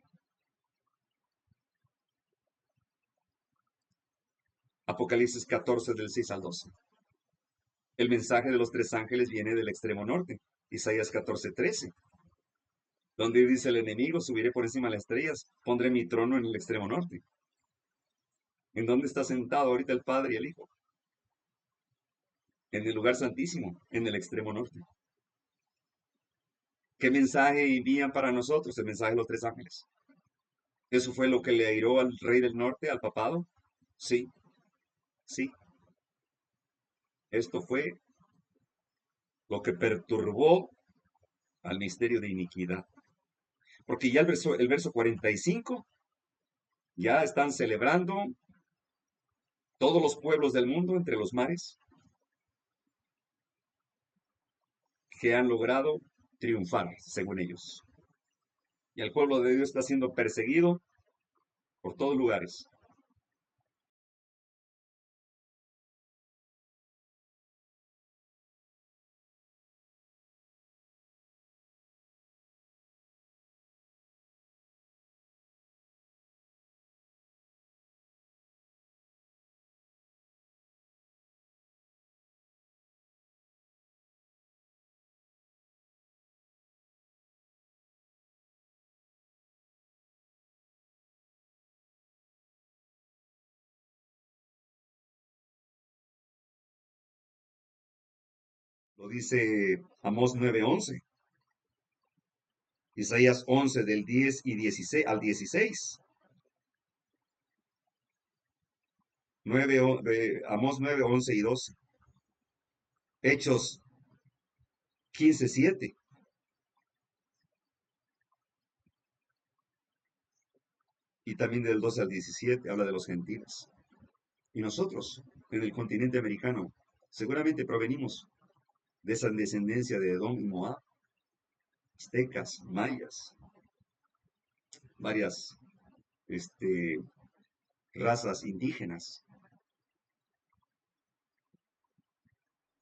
Apocalipsis 14 del 6 al 12. El mensaje de los tres ángeles viene del extremo norte. Isaías 14:13. Donde dice el enemigo, subiré por encima de las estrellas, pondré mi trono en el extremo norte. ¿En dónde está sentado ahorita el Padre y el Hijo? En el lugar santísimo, en el extremo norte. ¿Qué mensaje envían para nosotros? El mensaje de los tres ángeles. ¿Eso fue lo que le airó al rey del norte, al papado? Sí, sí. Esto fue lo que perturbó al misterio de iniquidad. Porque ya el verso 45, ya están celebrando todos los pueblos del mundo entre los mares que han logrado triunfar, según ellos. Y el pueblo de Dios está siendo perseguido por todos lugares. Lo dice Amós 9:11. Isaías 11 del 10 y 16 al 16. Amós 9, 11 y 12. Hechos 15:7. y también del 12 al 17 habla de los gentiles. Y nosotros, en el continente americano, seguramente provenimos de esa descendencia de Edom y Moab, aztecas, mayas, varias razas indígenas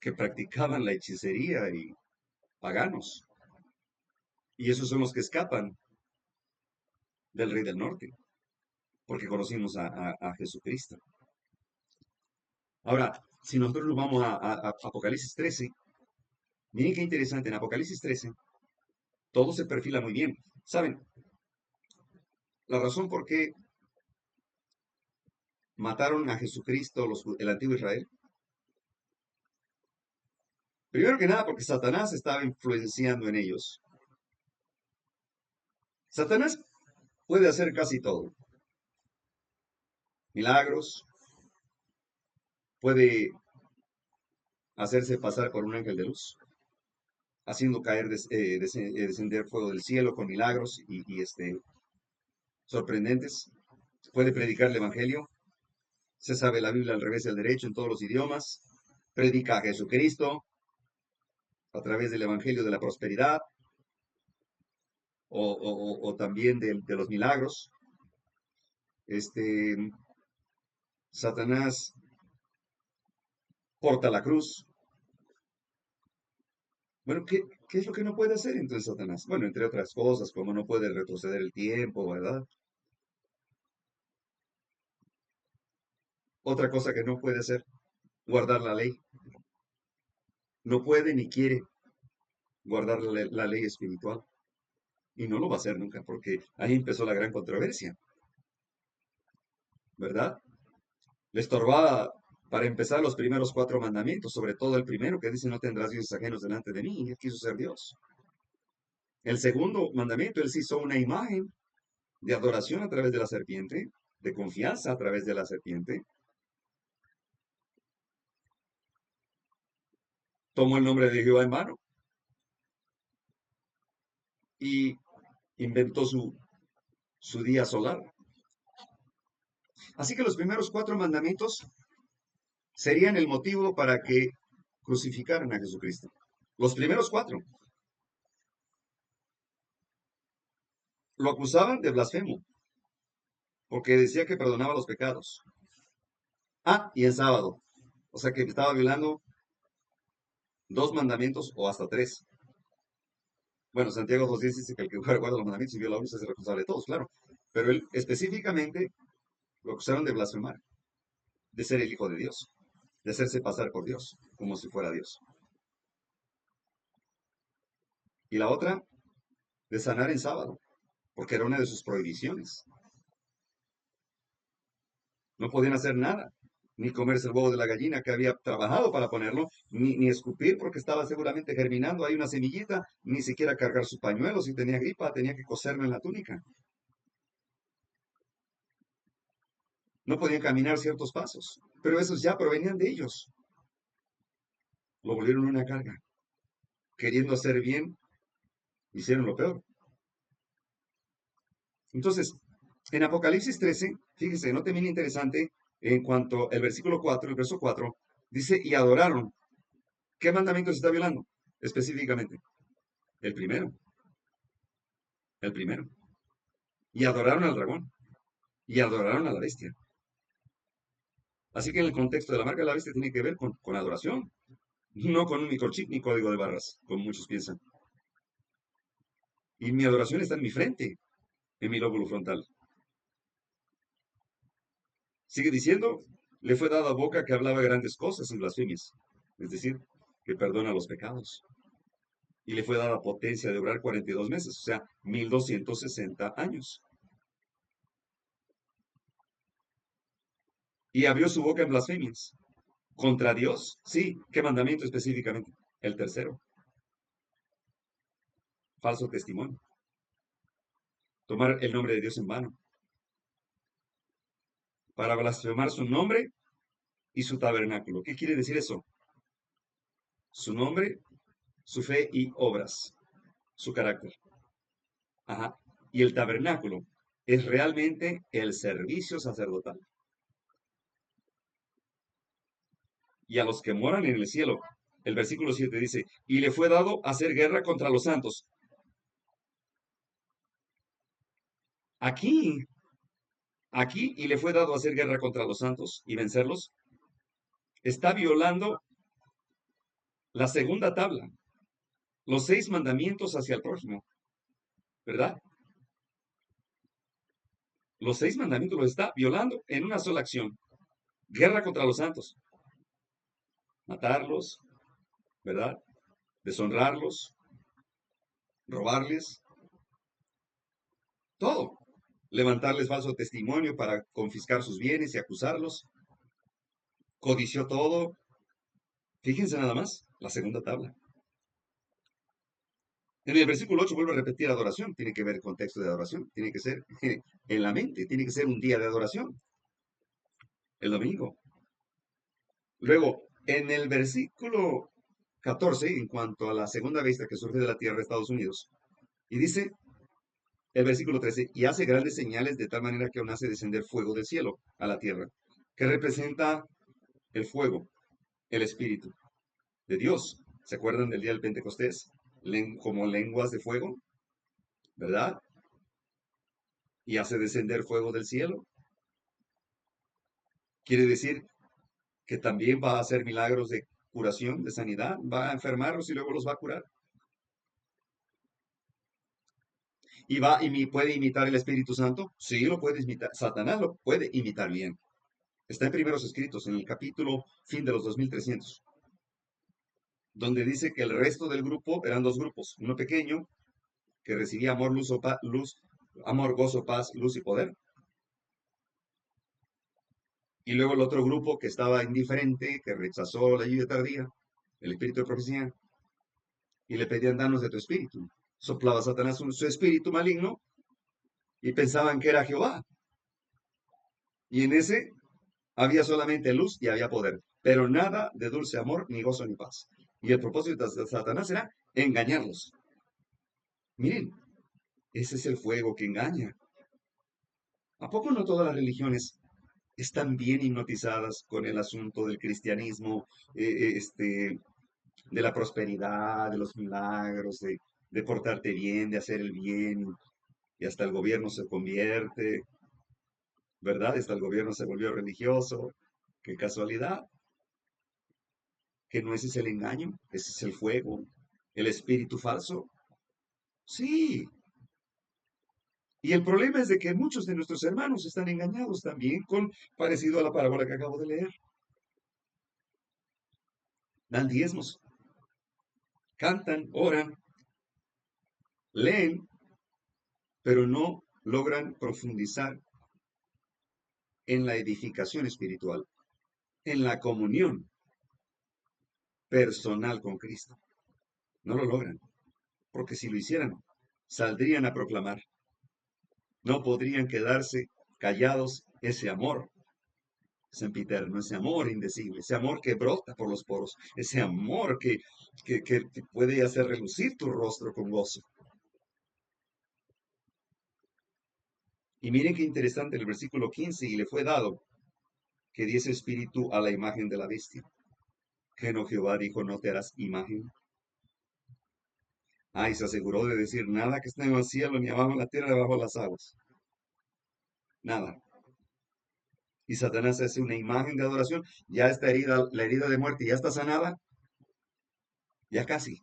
que practicaban la hechicería y paganos. Y esos son los que escapan del rey del norte, porque conocimos a Jesucristo. Ahora, si nosotros nos vamos a Apocalipsis 13, miren qué interesante, en Apocalipsis 13 todo se perfila muy bien. ¿Saben? La razón por qué mataron a Jesucristo el antiguo Israel. Primero que nada, porque Satanás estaba influenciando en ellos. Satanás puede hacer casi todo. Milagros, puede hacerse pasar por un ángel de luz, haciendo caer, descender fuego del cielo con milagros y sorprendentes. Puede predicar el evangelio. Se sabe la Biblia al revés y al derecho en todos los idiomas. Predica a Jesucristo a través del evangelio de la prosperidad o también de los milagros. Este, Satanás porta la cruz. Bueno, ¿qué es lo que no puede hacer entonces Satanás? Bueno, entre otras cosas, como no puede retroceder el tiempo, ¿verdad? Otra cosa que no puede hacer, guardar la ley. No puede ni quiere guardar la ley espiritual. Y no lo va a hacer nunca, porque ahí empezó la gran controversia, ¿verdad? Le estorbaba para empezar los primeros 4 mandamientos, sobre todo el primero que dice no tendrás dioses ajenos delante de mí, y él quiso ser Dios. El segundo mandamiento, él se hizo una imagen de adoración a través de la serpiente, de confianza a través de la serpiente. Tomó el nombre de Jehová en vano y inventó su día solar. Así que los primeros 4 mandamientos serían el motivo para que crucificaran a Jesucristo. Los primeros 4. Lo acusaban de blasfemo, porque decía que perdonaba los pecados. Ah, y en sábado. O sea que estaba violando 2 mandamientos o hasta 3. Bueno, Santiago 2:10 dice que el que guarda los mandamientos y viola uno es el responsable de todos, claro. Pero él específicamente lo acusaron de blasfemar, de ser el Hijo de Dios, de hacerse pasar por Dios, como si fuera Dios. Y la otra, de sanar en sábado, porque era una de sus prohibiciones. No podían hacer nada, ni comerse el huevo de la gallina que había trabajado para ponerlo, ni escupir porque estaba seguramente germinando ahí una semillita, ni siquiera cargar su pañuelo. Si tenía gripa, tenía que coserlo en la túnica. No podían caminar ciertos pasos, pero esos ya provenían de ellos. Lo volvieron una carga. Queriendo hacer bien, hicieron lo peor. Entonces, en Apocalipsis 13, fíjese, no bien interesante, en cuanto el versículo 4, el verso 4, dice, y adoraron. ¿Qué mandamiento se está violando? Específicamente, el primero, el primero. Y adoraron al dragón, y adoraron a la bestia. Así que en el contexto de la marca de la bestia tiene que ver con adoración, no con un microchip ni código de barras, como muchos piensan. Y mi adoración está en mi frente, en mi lóbulo frontal. Sigue diciendo, le fue dada boca que hablaba grandes cosas y blasfemias, es decir, que perdona los pecados. Y le fue dada potencia de durar 42 meses, o sea, 1260 años. Y abrió su boca en blasfemias. ¿Contra Dios? Sí. ¿Qué mandamiento específicamente? El tercero. Falso testimonio. Tomar el nombre de Dios en vano. Para blasfemar su nombre y su tabernáculo. ¿Qué quiere decir eso? Su nombre, su fe y obras. Su carácter. Ajá. Y el tabernáculo es realmente el servicio sacerdotal. Y a los que moran en el cielo, el versículo 7 dice, y le fue dado hacer guerra contra los santos. Aquí, aquí, y le fue dado hacer guerra contra los santos y vencerlos, está violando la segunda tabla, los 6 mandamientos hacia el prójimo, ¿verdad? Los 6 mandamientos los está violando en una sola acción. Guerra contra los santos. Matarlos, ¿verdad? Deshonrarlos, robarles, todo. Levantarles falso testimonio para confiscar sus bienes y acusarlos. Codició todo. Fíjense nada más, la segunda tabla. En el versículo 8 vuelve a repetir adoración. Tiene que ver el contexto de adoración. Tiene que ser en la mente. Tiene que ser un día de adoración. El domingo. Luego, en el versículo 14, en cuanto a la segunda bestia que surge de la tierra de Estados Unidos, y dice el versículo 13, y hace grandes señales de tal manera que aún hace descender fuego del cielo a la tierra, que representa el fuego, el espíritu de Dios. ¿Se acuerdan del día del Pentecostés? Como lenguas de fuego, ¿verdad? Y hace descender fuego del cielo. Quiere decir que también va a hacer milagros de curación, de sanidad, va a enfermarlos y luego los va a curar. ¿Puede imitar el Espíritu Santo? Sí, lo puede imitar. Satanás lo puede imitar bien. Está en Primeros Escritos, en el capítulo fin de los 2300, donde dice que el resto del grupo eran 2 grupos. Uno pequeño, que recibía amor, amor, gozo, paz, luz y poder. Y luego el otro grupo que estaba indiferente, que rechazó la lluvia tardía, el espíritu de profecía, y le pedían danos de tu espíritu. Soplaba Satanás su espíritu maligno y pensaban que era Jehová. Y en ese había solamente luz y había poder, pero nada de dulce amor, ni gozo, ni paz. Y el propósito de Satanás era engañarlos. Miren, ese es el fuego que engaña. ¿A poco no todas las religiones están bien hipnotizadas con el asunto del cristianismo, de la prosperidad, de los milagros, de portarte bien, de hacer el bien, y hasta el gobierno se convierte, ¿verdad? Hasta el gobierno se volvió religioso. Qué casualidad, que no ese es el engaño, ese es el fuego, el espíritu falso. Sí. Y el problema es de que muchos de nuestros hermanos están engañados también con parecido a la parábola que acabo de leer. Dan diezmos, cantan, oran, leen, pero no logran profundizar en la edificación espiritual, en la comunión personal con Cristo. No lo logran, porque si lo hicieran, saldrían a proclamar. No podrían quedarse callados ese amor sempiterno, ese amor indecible, ese amor que brota por los poros, ese amor que puede hacer relucir tu rostro con gozo. Y miren qué interesante el versículo 15, y le fue dado que diese espíritu a la imagen de la bestia. Que no Jehová dijo, no te harás imagen. Y se aseguró de decir, nada que esté en el cielo, ni abajo en la tierra, debajo de las aguas. Nada. Y Satanás hace una imagen de adoración. Ya esta herida, la herida de muerte, ya está sanada. Ya casi.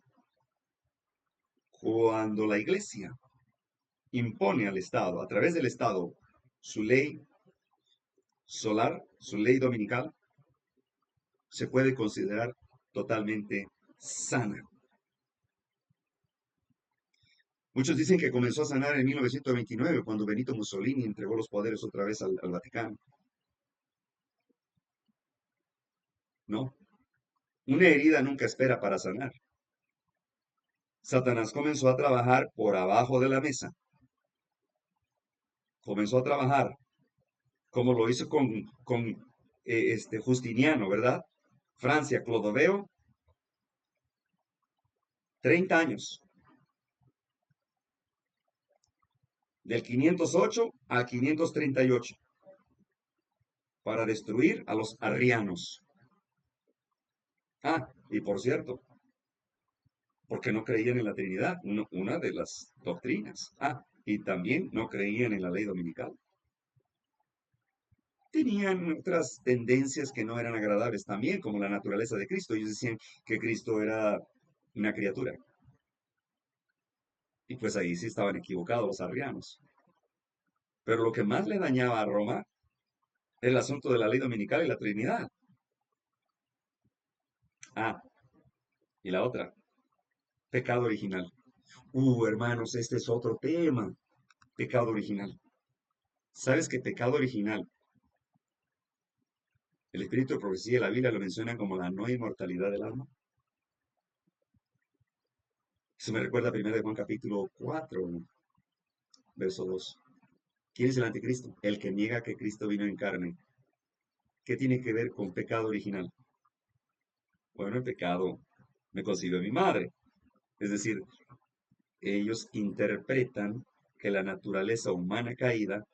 Cuando la iglesia impone al Estado, a través del Estado, su ley solar, su ley dominical, se puede considerar totalmente sana. Muchos dicen que comenzó a sanar en 1929, cuando Benito Mussolini entregó los poderes otra vez al Vaticano. No, una herida nunca espera para sanar. Satanás comenzó a trabajar por abajo de la mesa. Comenzó a trabajar como lo hizo con Justiniano, ¿verdad? Francia, Clodoveo, 30 años. del 508 al 538, para destruir a los arrianos. Ah, y por cierto, porque no creían en la Trinidad, una de las doctrinas. Ah, y también no creían en la ley dominical. Tenían otras tendencias que no eran agradables también, como la naturaleza de Cristo. Ellos decían que Cristo era una criatura. Y pues ahí sí estaban equivocados los arrianos. Pero lo que más le dañaba a Roma era el asunto de la ley dominical y la Trinidad. Ah, y la otra, pecado original. Hermanos, este es otro tema. Pecado original. ¿Sabes que pecado original, el espíritu de profecía y la Biblia lo mencionan como la no inmortalidad del alma? Eso me recuerda a 1 de Juan capítulo 4, verso 2. ¿Quién es el anticristo? El que niega que Cristo vino en carne. ¿Qué tiene que ver con pecado original? Bueno, el pecado me concibió mi madre. Es decir, ellos interpretan que la naturaleza humana caída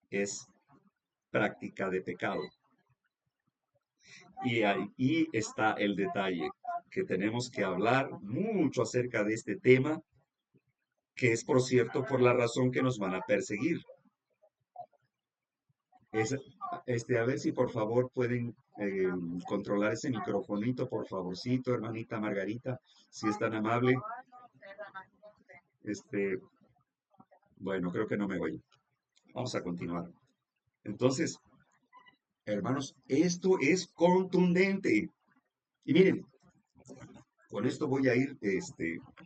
es práctica de pecado. Y ahí está el detalle, que tenemos que hablar mucho acerca de este tema, que es, por cierto, por la razón que nos van a perseguir. Es, a ver si por favor pueden controlar ese microfonito, por favorcito, hermanita Margarita, si es tan amable. Este, bueno, creo que no me oye. Vamos a continuar. Entonces, hermanos, esto es contundente. Y miren, con esto voy a ir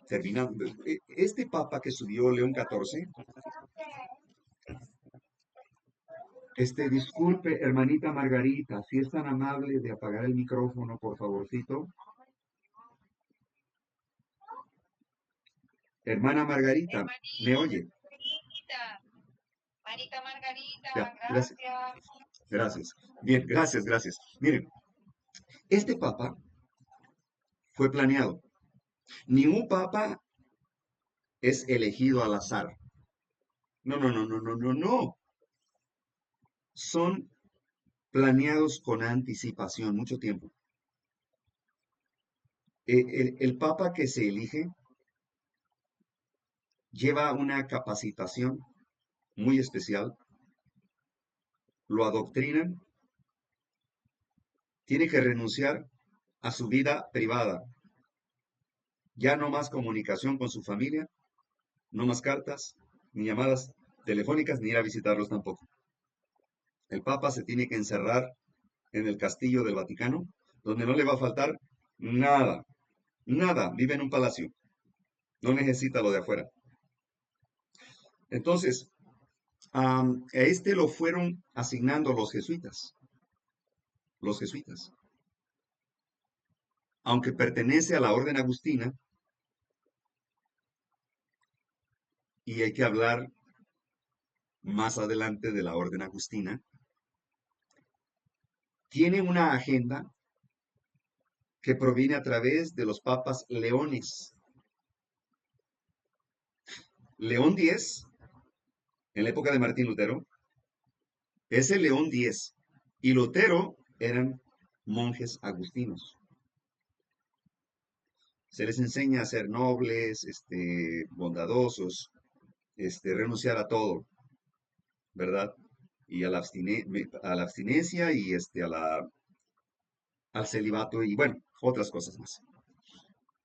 terminando. Este papa que subió León XIV, disculpe, hermanita Margarita, si es tan amable de apagar el micrófono, por favorcito. Hermana Margarita, ¿me oye? Marita Margarita, Ya, gracias. gracias. Gracias. Bien, gracias, gracias. Miren, este papa fue planeado. Ningún papa es elegido al azar. No, no, no, no, no, no, no. Son planeados con anticipación, mucho tiempo. El papa que se elige lleva una capacitación muy especial, lo adoctrinan, tiene que renunciar a su vida privada, ya no más comunicación con su familia, no más cartas, ni llamadas telefónicas, ni ir a visitarlos tampoco. El Papa se tiene que encerrar en el castillo del Vaticano, donde no le va a faltar nada, nada, vive en un palacio, no necesita lo de afuera. Entonces, a lo fueron asignando los jesuitas, aunque pertenece a la orden agustina, y hay que hablar más adelante de la orden agustina, tiene una agenda que proviene a través de los papas leones. León X, en la época de Martín Lutero, es el León X, y Lutero eran monjes agustinos. Se les enseña a ser nobles, bondadosos, renunciar a todo, ¿verdad? Y a la abstinencia y al celibato y bueno, otras cosas más.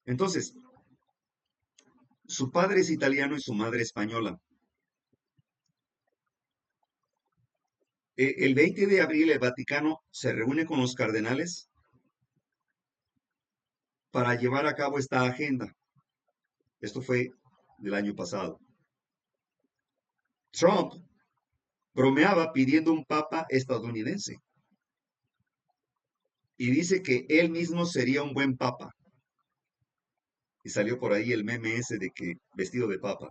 Entonces, su padre es italiano y su madre española. El 20 de abril el Vaticano se reúne con los cardenales para llevar a cabo esta agenda. Esto fue del año pasado. Trump bromeaba pidiendo un papa estadounidense y dice que él mismo sería un buen papa. Y salió por ahí el meme ese de que vestido de papa.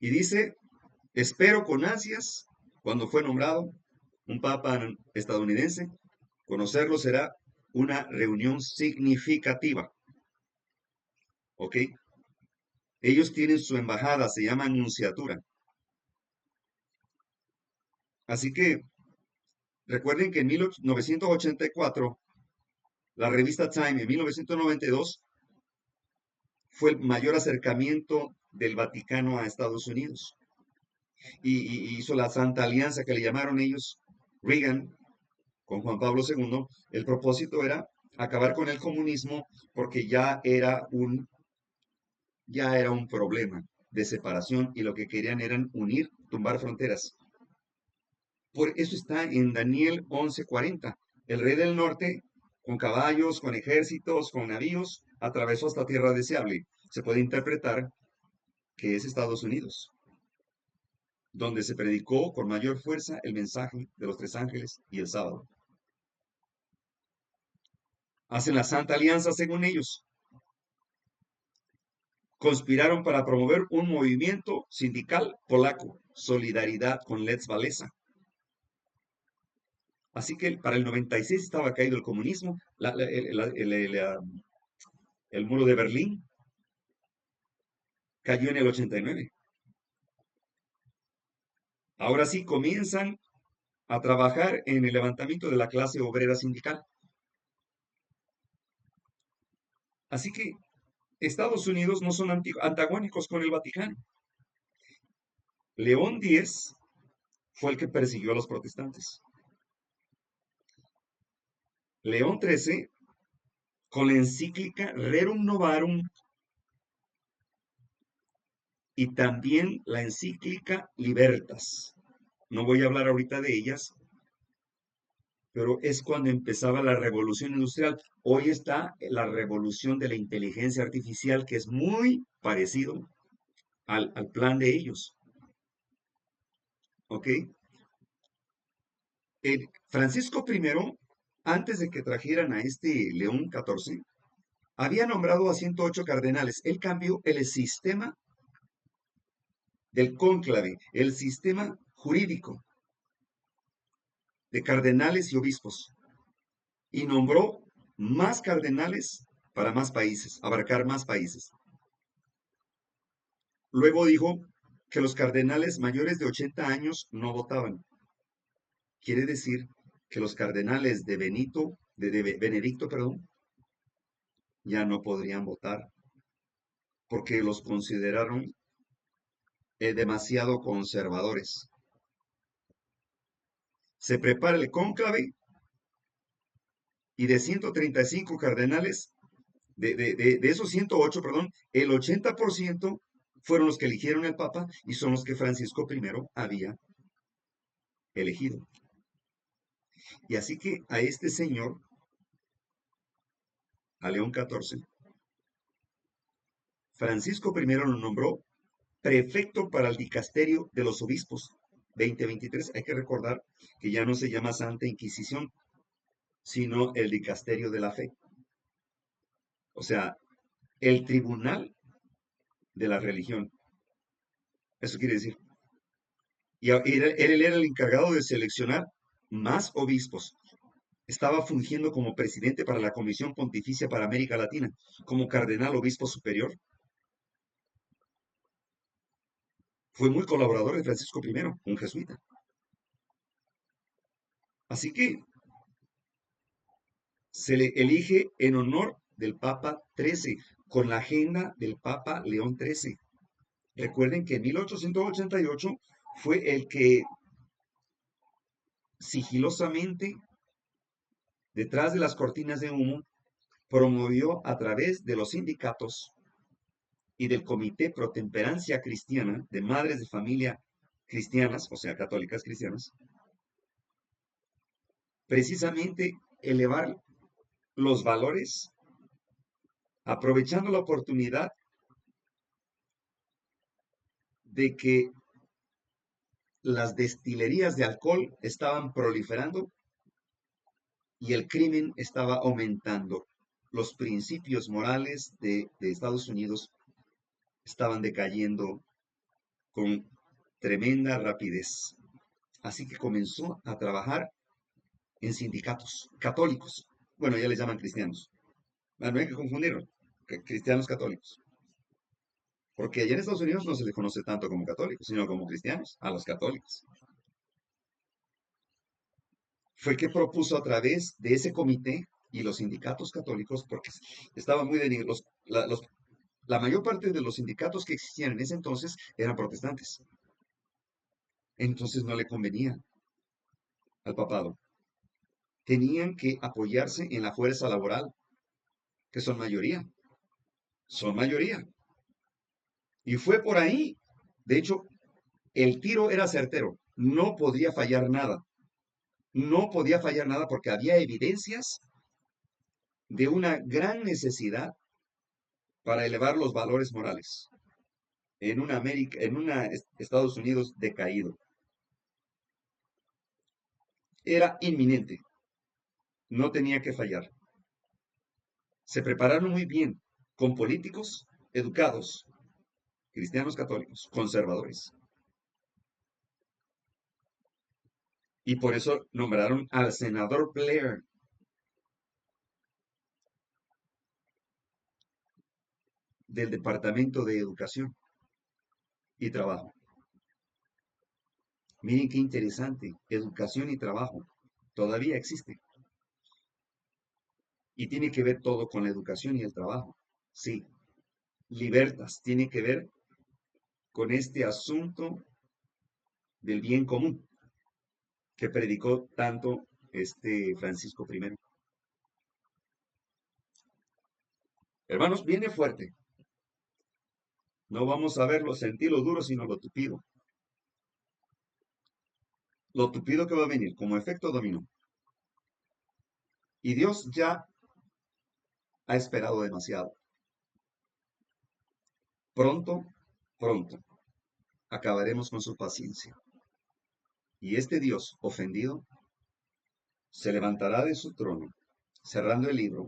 Y dice, espero con ansias, cuando fue nombrado un papa estadounidense, conocerlo será una reunión significativa. ¿Ok? Ellos tienen su embajada, se llama nunciatura. Así que recuerden que en 1984, la revista Time en 1992 fue el mayor acercamiento del Vaticano a Estados Unidos. Y hizo la Santa Alianza que le llamaron ellos, Reagan, con Juan Pablo II. El propósito era acabar con el comunismo porque ya era un problema de separación y lo que querían eran unir, tumbar fronteras. Por eso está en Daniel 11:40. El rey del norte, con caballos, con ejércitos, con navíos, atravesó hasta tierra deseable. Se puede interpretar que es Estados Unidos, donde se predicó con mayor fuerza el mensaje de los tres ángeles y el sábado. Hacen la Santa Alianza según ellos. Conspiraron para promover un movimiento sindical polaco, solidaridad con Lech Walesa. Así que para el 96 estaba caído el comunismo, el muro de Berlín cayó en el 89. Ahora sí comienzan a trabajar en el levantamiento de la clase obrera sindical. Así que Estados Unidos no son antagónicos con el Vaticano. León X fue el que persiguió a los protestantes. León XIII, con la encíclica Rerum Novarum y también la encíclica Libertas. No voy a hablar ahorita de ellas, pero es cuando empezaba la revolución industrial. Hoy está la revolución de la inteligencia artificial, que es muy parecido al plan de ellos. ¿Ok? Francisco I, antes de que trajeran a este León XIV, había nombrado a 108 cardenales. Él cambió el sistema del cónclave, el sistema jurídico de cardenales y obispos, y nombró más cardenales para más países, abarcar más países. Luego dijo que los cardenales mayores de 80 años no votaban. Quiere decir que los cardenales de Benedicto, ya no podrían votar porque los consideraron demasiado conservadores. Se prepara el cónclave y de 135 cardenales, de esos 108, el 80% fueron los que eligieron el Papa y son los que Francisco I había elegido. Y así que a este señor, a León XIV, Francisco I lo nombró prefecto para el dicasterio de los obispos 2023. Hay que recordar que ya no se llama Santa Inquisición, sino el dicasterio de la fe. O sea, el tribunal de la religión. Eso quiere decir. Y él era el encargado de seleccionar más obispos. Estaba fungiendo como presidente para la Comisión Pontificia para América Latina, como cardenal obispo superior. Fue muy colaborador de Francisco I, un jesuita. Así que se le elige en honor del Papa XIII, con la agenda del Papa León XIII. Recuerden que en 1888 fue el que sigilosamente, detrás de las cortinas de humo, promovió a través de los sindicatos y del Comité Pro Temperancia Cristiana de Madres de Familia Cristianas, o sea, católicas cristianas, precisamente elevar los valores, aprovechando la oportunidad de que las destilerías de alcohol estaban proliferando y el crimen estaba aumentando. Los principios morales de Estados Unidos estaban decayendo con tremenda rapidez. Así que comenzó a trabajar en sindicatos católicos. Bueno, ya les llaman cristianos. No hay que confundirlo. Cristianos católicos. Porque allá en Estados Unidos no se les conoce tanto como católicos, sino como cristianos, a los católicos. Fue que propuso a través de ese comité y los sindicatos católicos, porque estaban muy denigrados, la mayor parte de los sindicatos que existían en ese entonces eran protestantes. Entonces no le convenía al papado. Tenían que apoyarse en la fuerza laboral, que son mayoría. Son mayoría. Y fue por ahí. De hecho, el tiro era certero. No podía fallar nada. No podía fallar nada porque había evidencias de una gran necesidad para elevar los valores morales en una América, en una Estados Unidos decaído. Era inminente. No tenía que fallar. Se prepararon muy bien con políticos educados, cristianos católicos, conservadores. Y por eso nombraron al senador Blair del Departamento de Educación y Trabajo. Miren qué interesante, educación y trabajo. Todavía existe. Y tiene que ver todo con la educación y el trabajo. Sí, libertas, tiene que ver con este asunto del bien común que predicó tanto este Francisco I. Hermanos, viene fuerte. No vamos a verlo, sentir lo duro, sino lo tupido. Lo tupido que va a venir como efecto dominó. Y Dios ya ha esperado demasiado. Pronto, pronto, acabaremos con su paciencia. Y este Dios ofendido se levantará de su trono, cerrando el libro,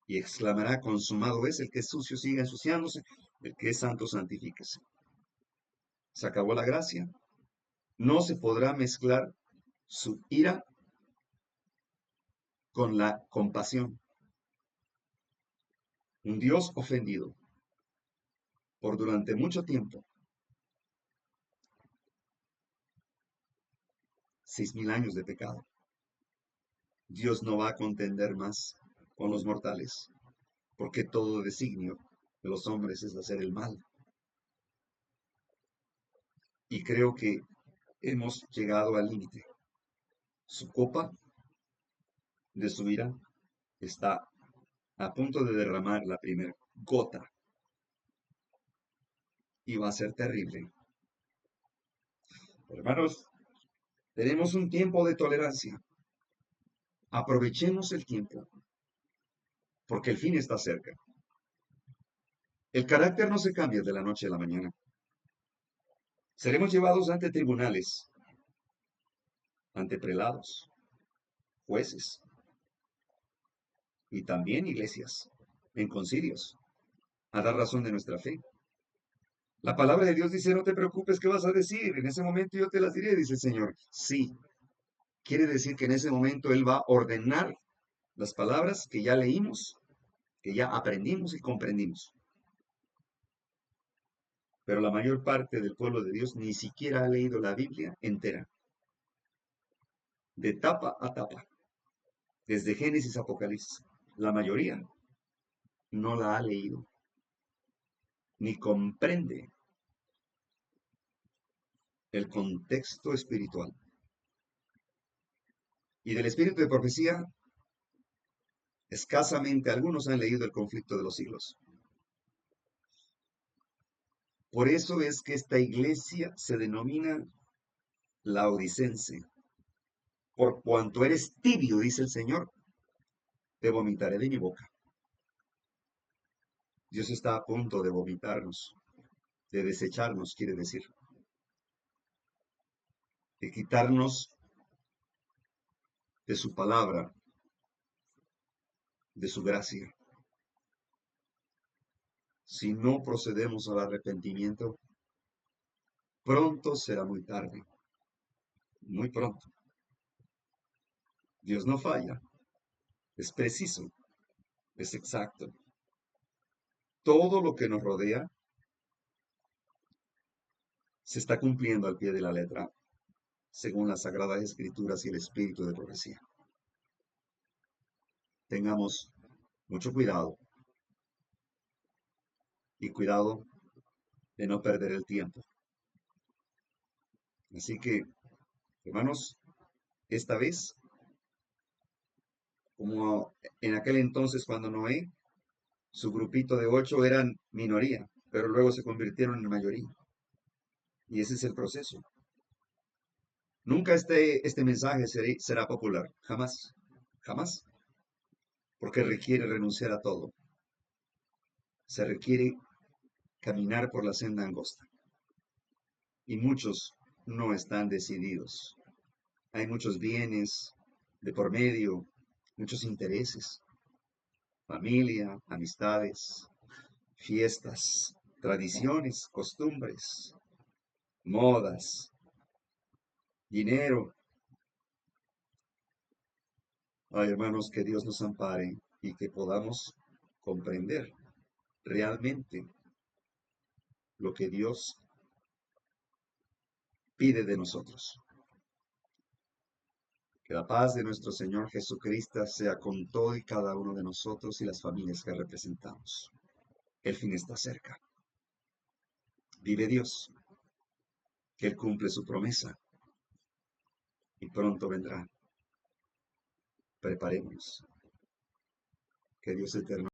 y exclamará, consumado es, el que es sucio siga ensuciándose, el que es santo santifíquese. Se acabó la gracia, no se podrá mezclar su ira con la compasión. Un Dios ofendido por durante mucho tiempo, 6000 años de pecado. Dios no va a contender más con los mortales, porque todo designio de los hombres es hacer el mal. Y creo que hemos llegado al límite. Su copa de su ira está a punto de derramar la primera gota y va a ser terrible. Hermanos, tenemos un tiempo de tolerancia. Aprovechemos el tiempo, porque el fin está cerca. El carácter no se cambia de la noche a la mañana. Seremos llevados ante tribunales, ante prelados, jueces y también iglesias, en concilios, a dar razón de nuestra fe. La palabra de Dios dice, no te preocupes, ¿qué vas a decir? En ese momento yo te las diré, dice el Señor. Sí, quiere decir que en ese momento Él va a ordenar las palabras que ya leímos, que ya aprendimos y comprendimos. Pero la mayor parte del pueblo de Dios ni siquiera ha leído la Biblia entera, de tapa a tapa, desde Génesis a Apocalipsis. La mayoría no la ha leído, ni comprende el contexto espiritual. Y del espíritu de profecía, escasamente algunos han leído el conflicto de los siglos. Por eso es que esta iglesia se denomina laodicense. Por cuanto eres tibio, dice el Señor, te vomitaré de mi boca. Dios está a punto de vomitarnos, de desecharnos, quiere decir, de quitarnos de su palabra, de su gracia. Si no procedemos al arrepentimiento, pronto será muy tarde, muy pronto. Dios no falla, es preciso, es exacto. Todo lo que nos rodea se está cumpliendo al pie de la letra, según las Sagradas Escrituras y el espíritu de profecía. Tengamos mucho cuidado y cuidado de no perder el tiempo. Así que, hermanos, esta vez, como en aquel entonces cuando Noé, su grupito de 8 eran minoría, pero luego se convirtieron en mayoría. Y ese es el proceso. Nunca este mensaje será popular, jamás, jamás, porque requiere renunciar a todo. Se requiere caminar por la senda angosta. Y muchos no están decididos. Hay muchos bienes de por medio, muchos intereses, familia, amistades, fiestas, tradiciones, costumbres, modas, dinero. Ay, hermanos, que Dios nos ampare y que podamos comprender realmente lo que Dios pide de nosotros. Que la paz de nuestro Señor Jesucristo sea con todo y cada uno de nosotros y las familias que representamos. El fin está cerca. Vive Dios, que Él cumple su promesa y pronto vendrá. Preparémonos. Que Dios eterno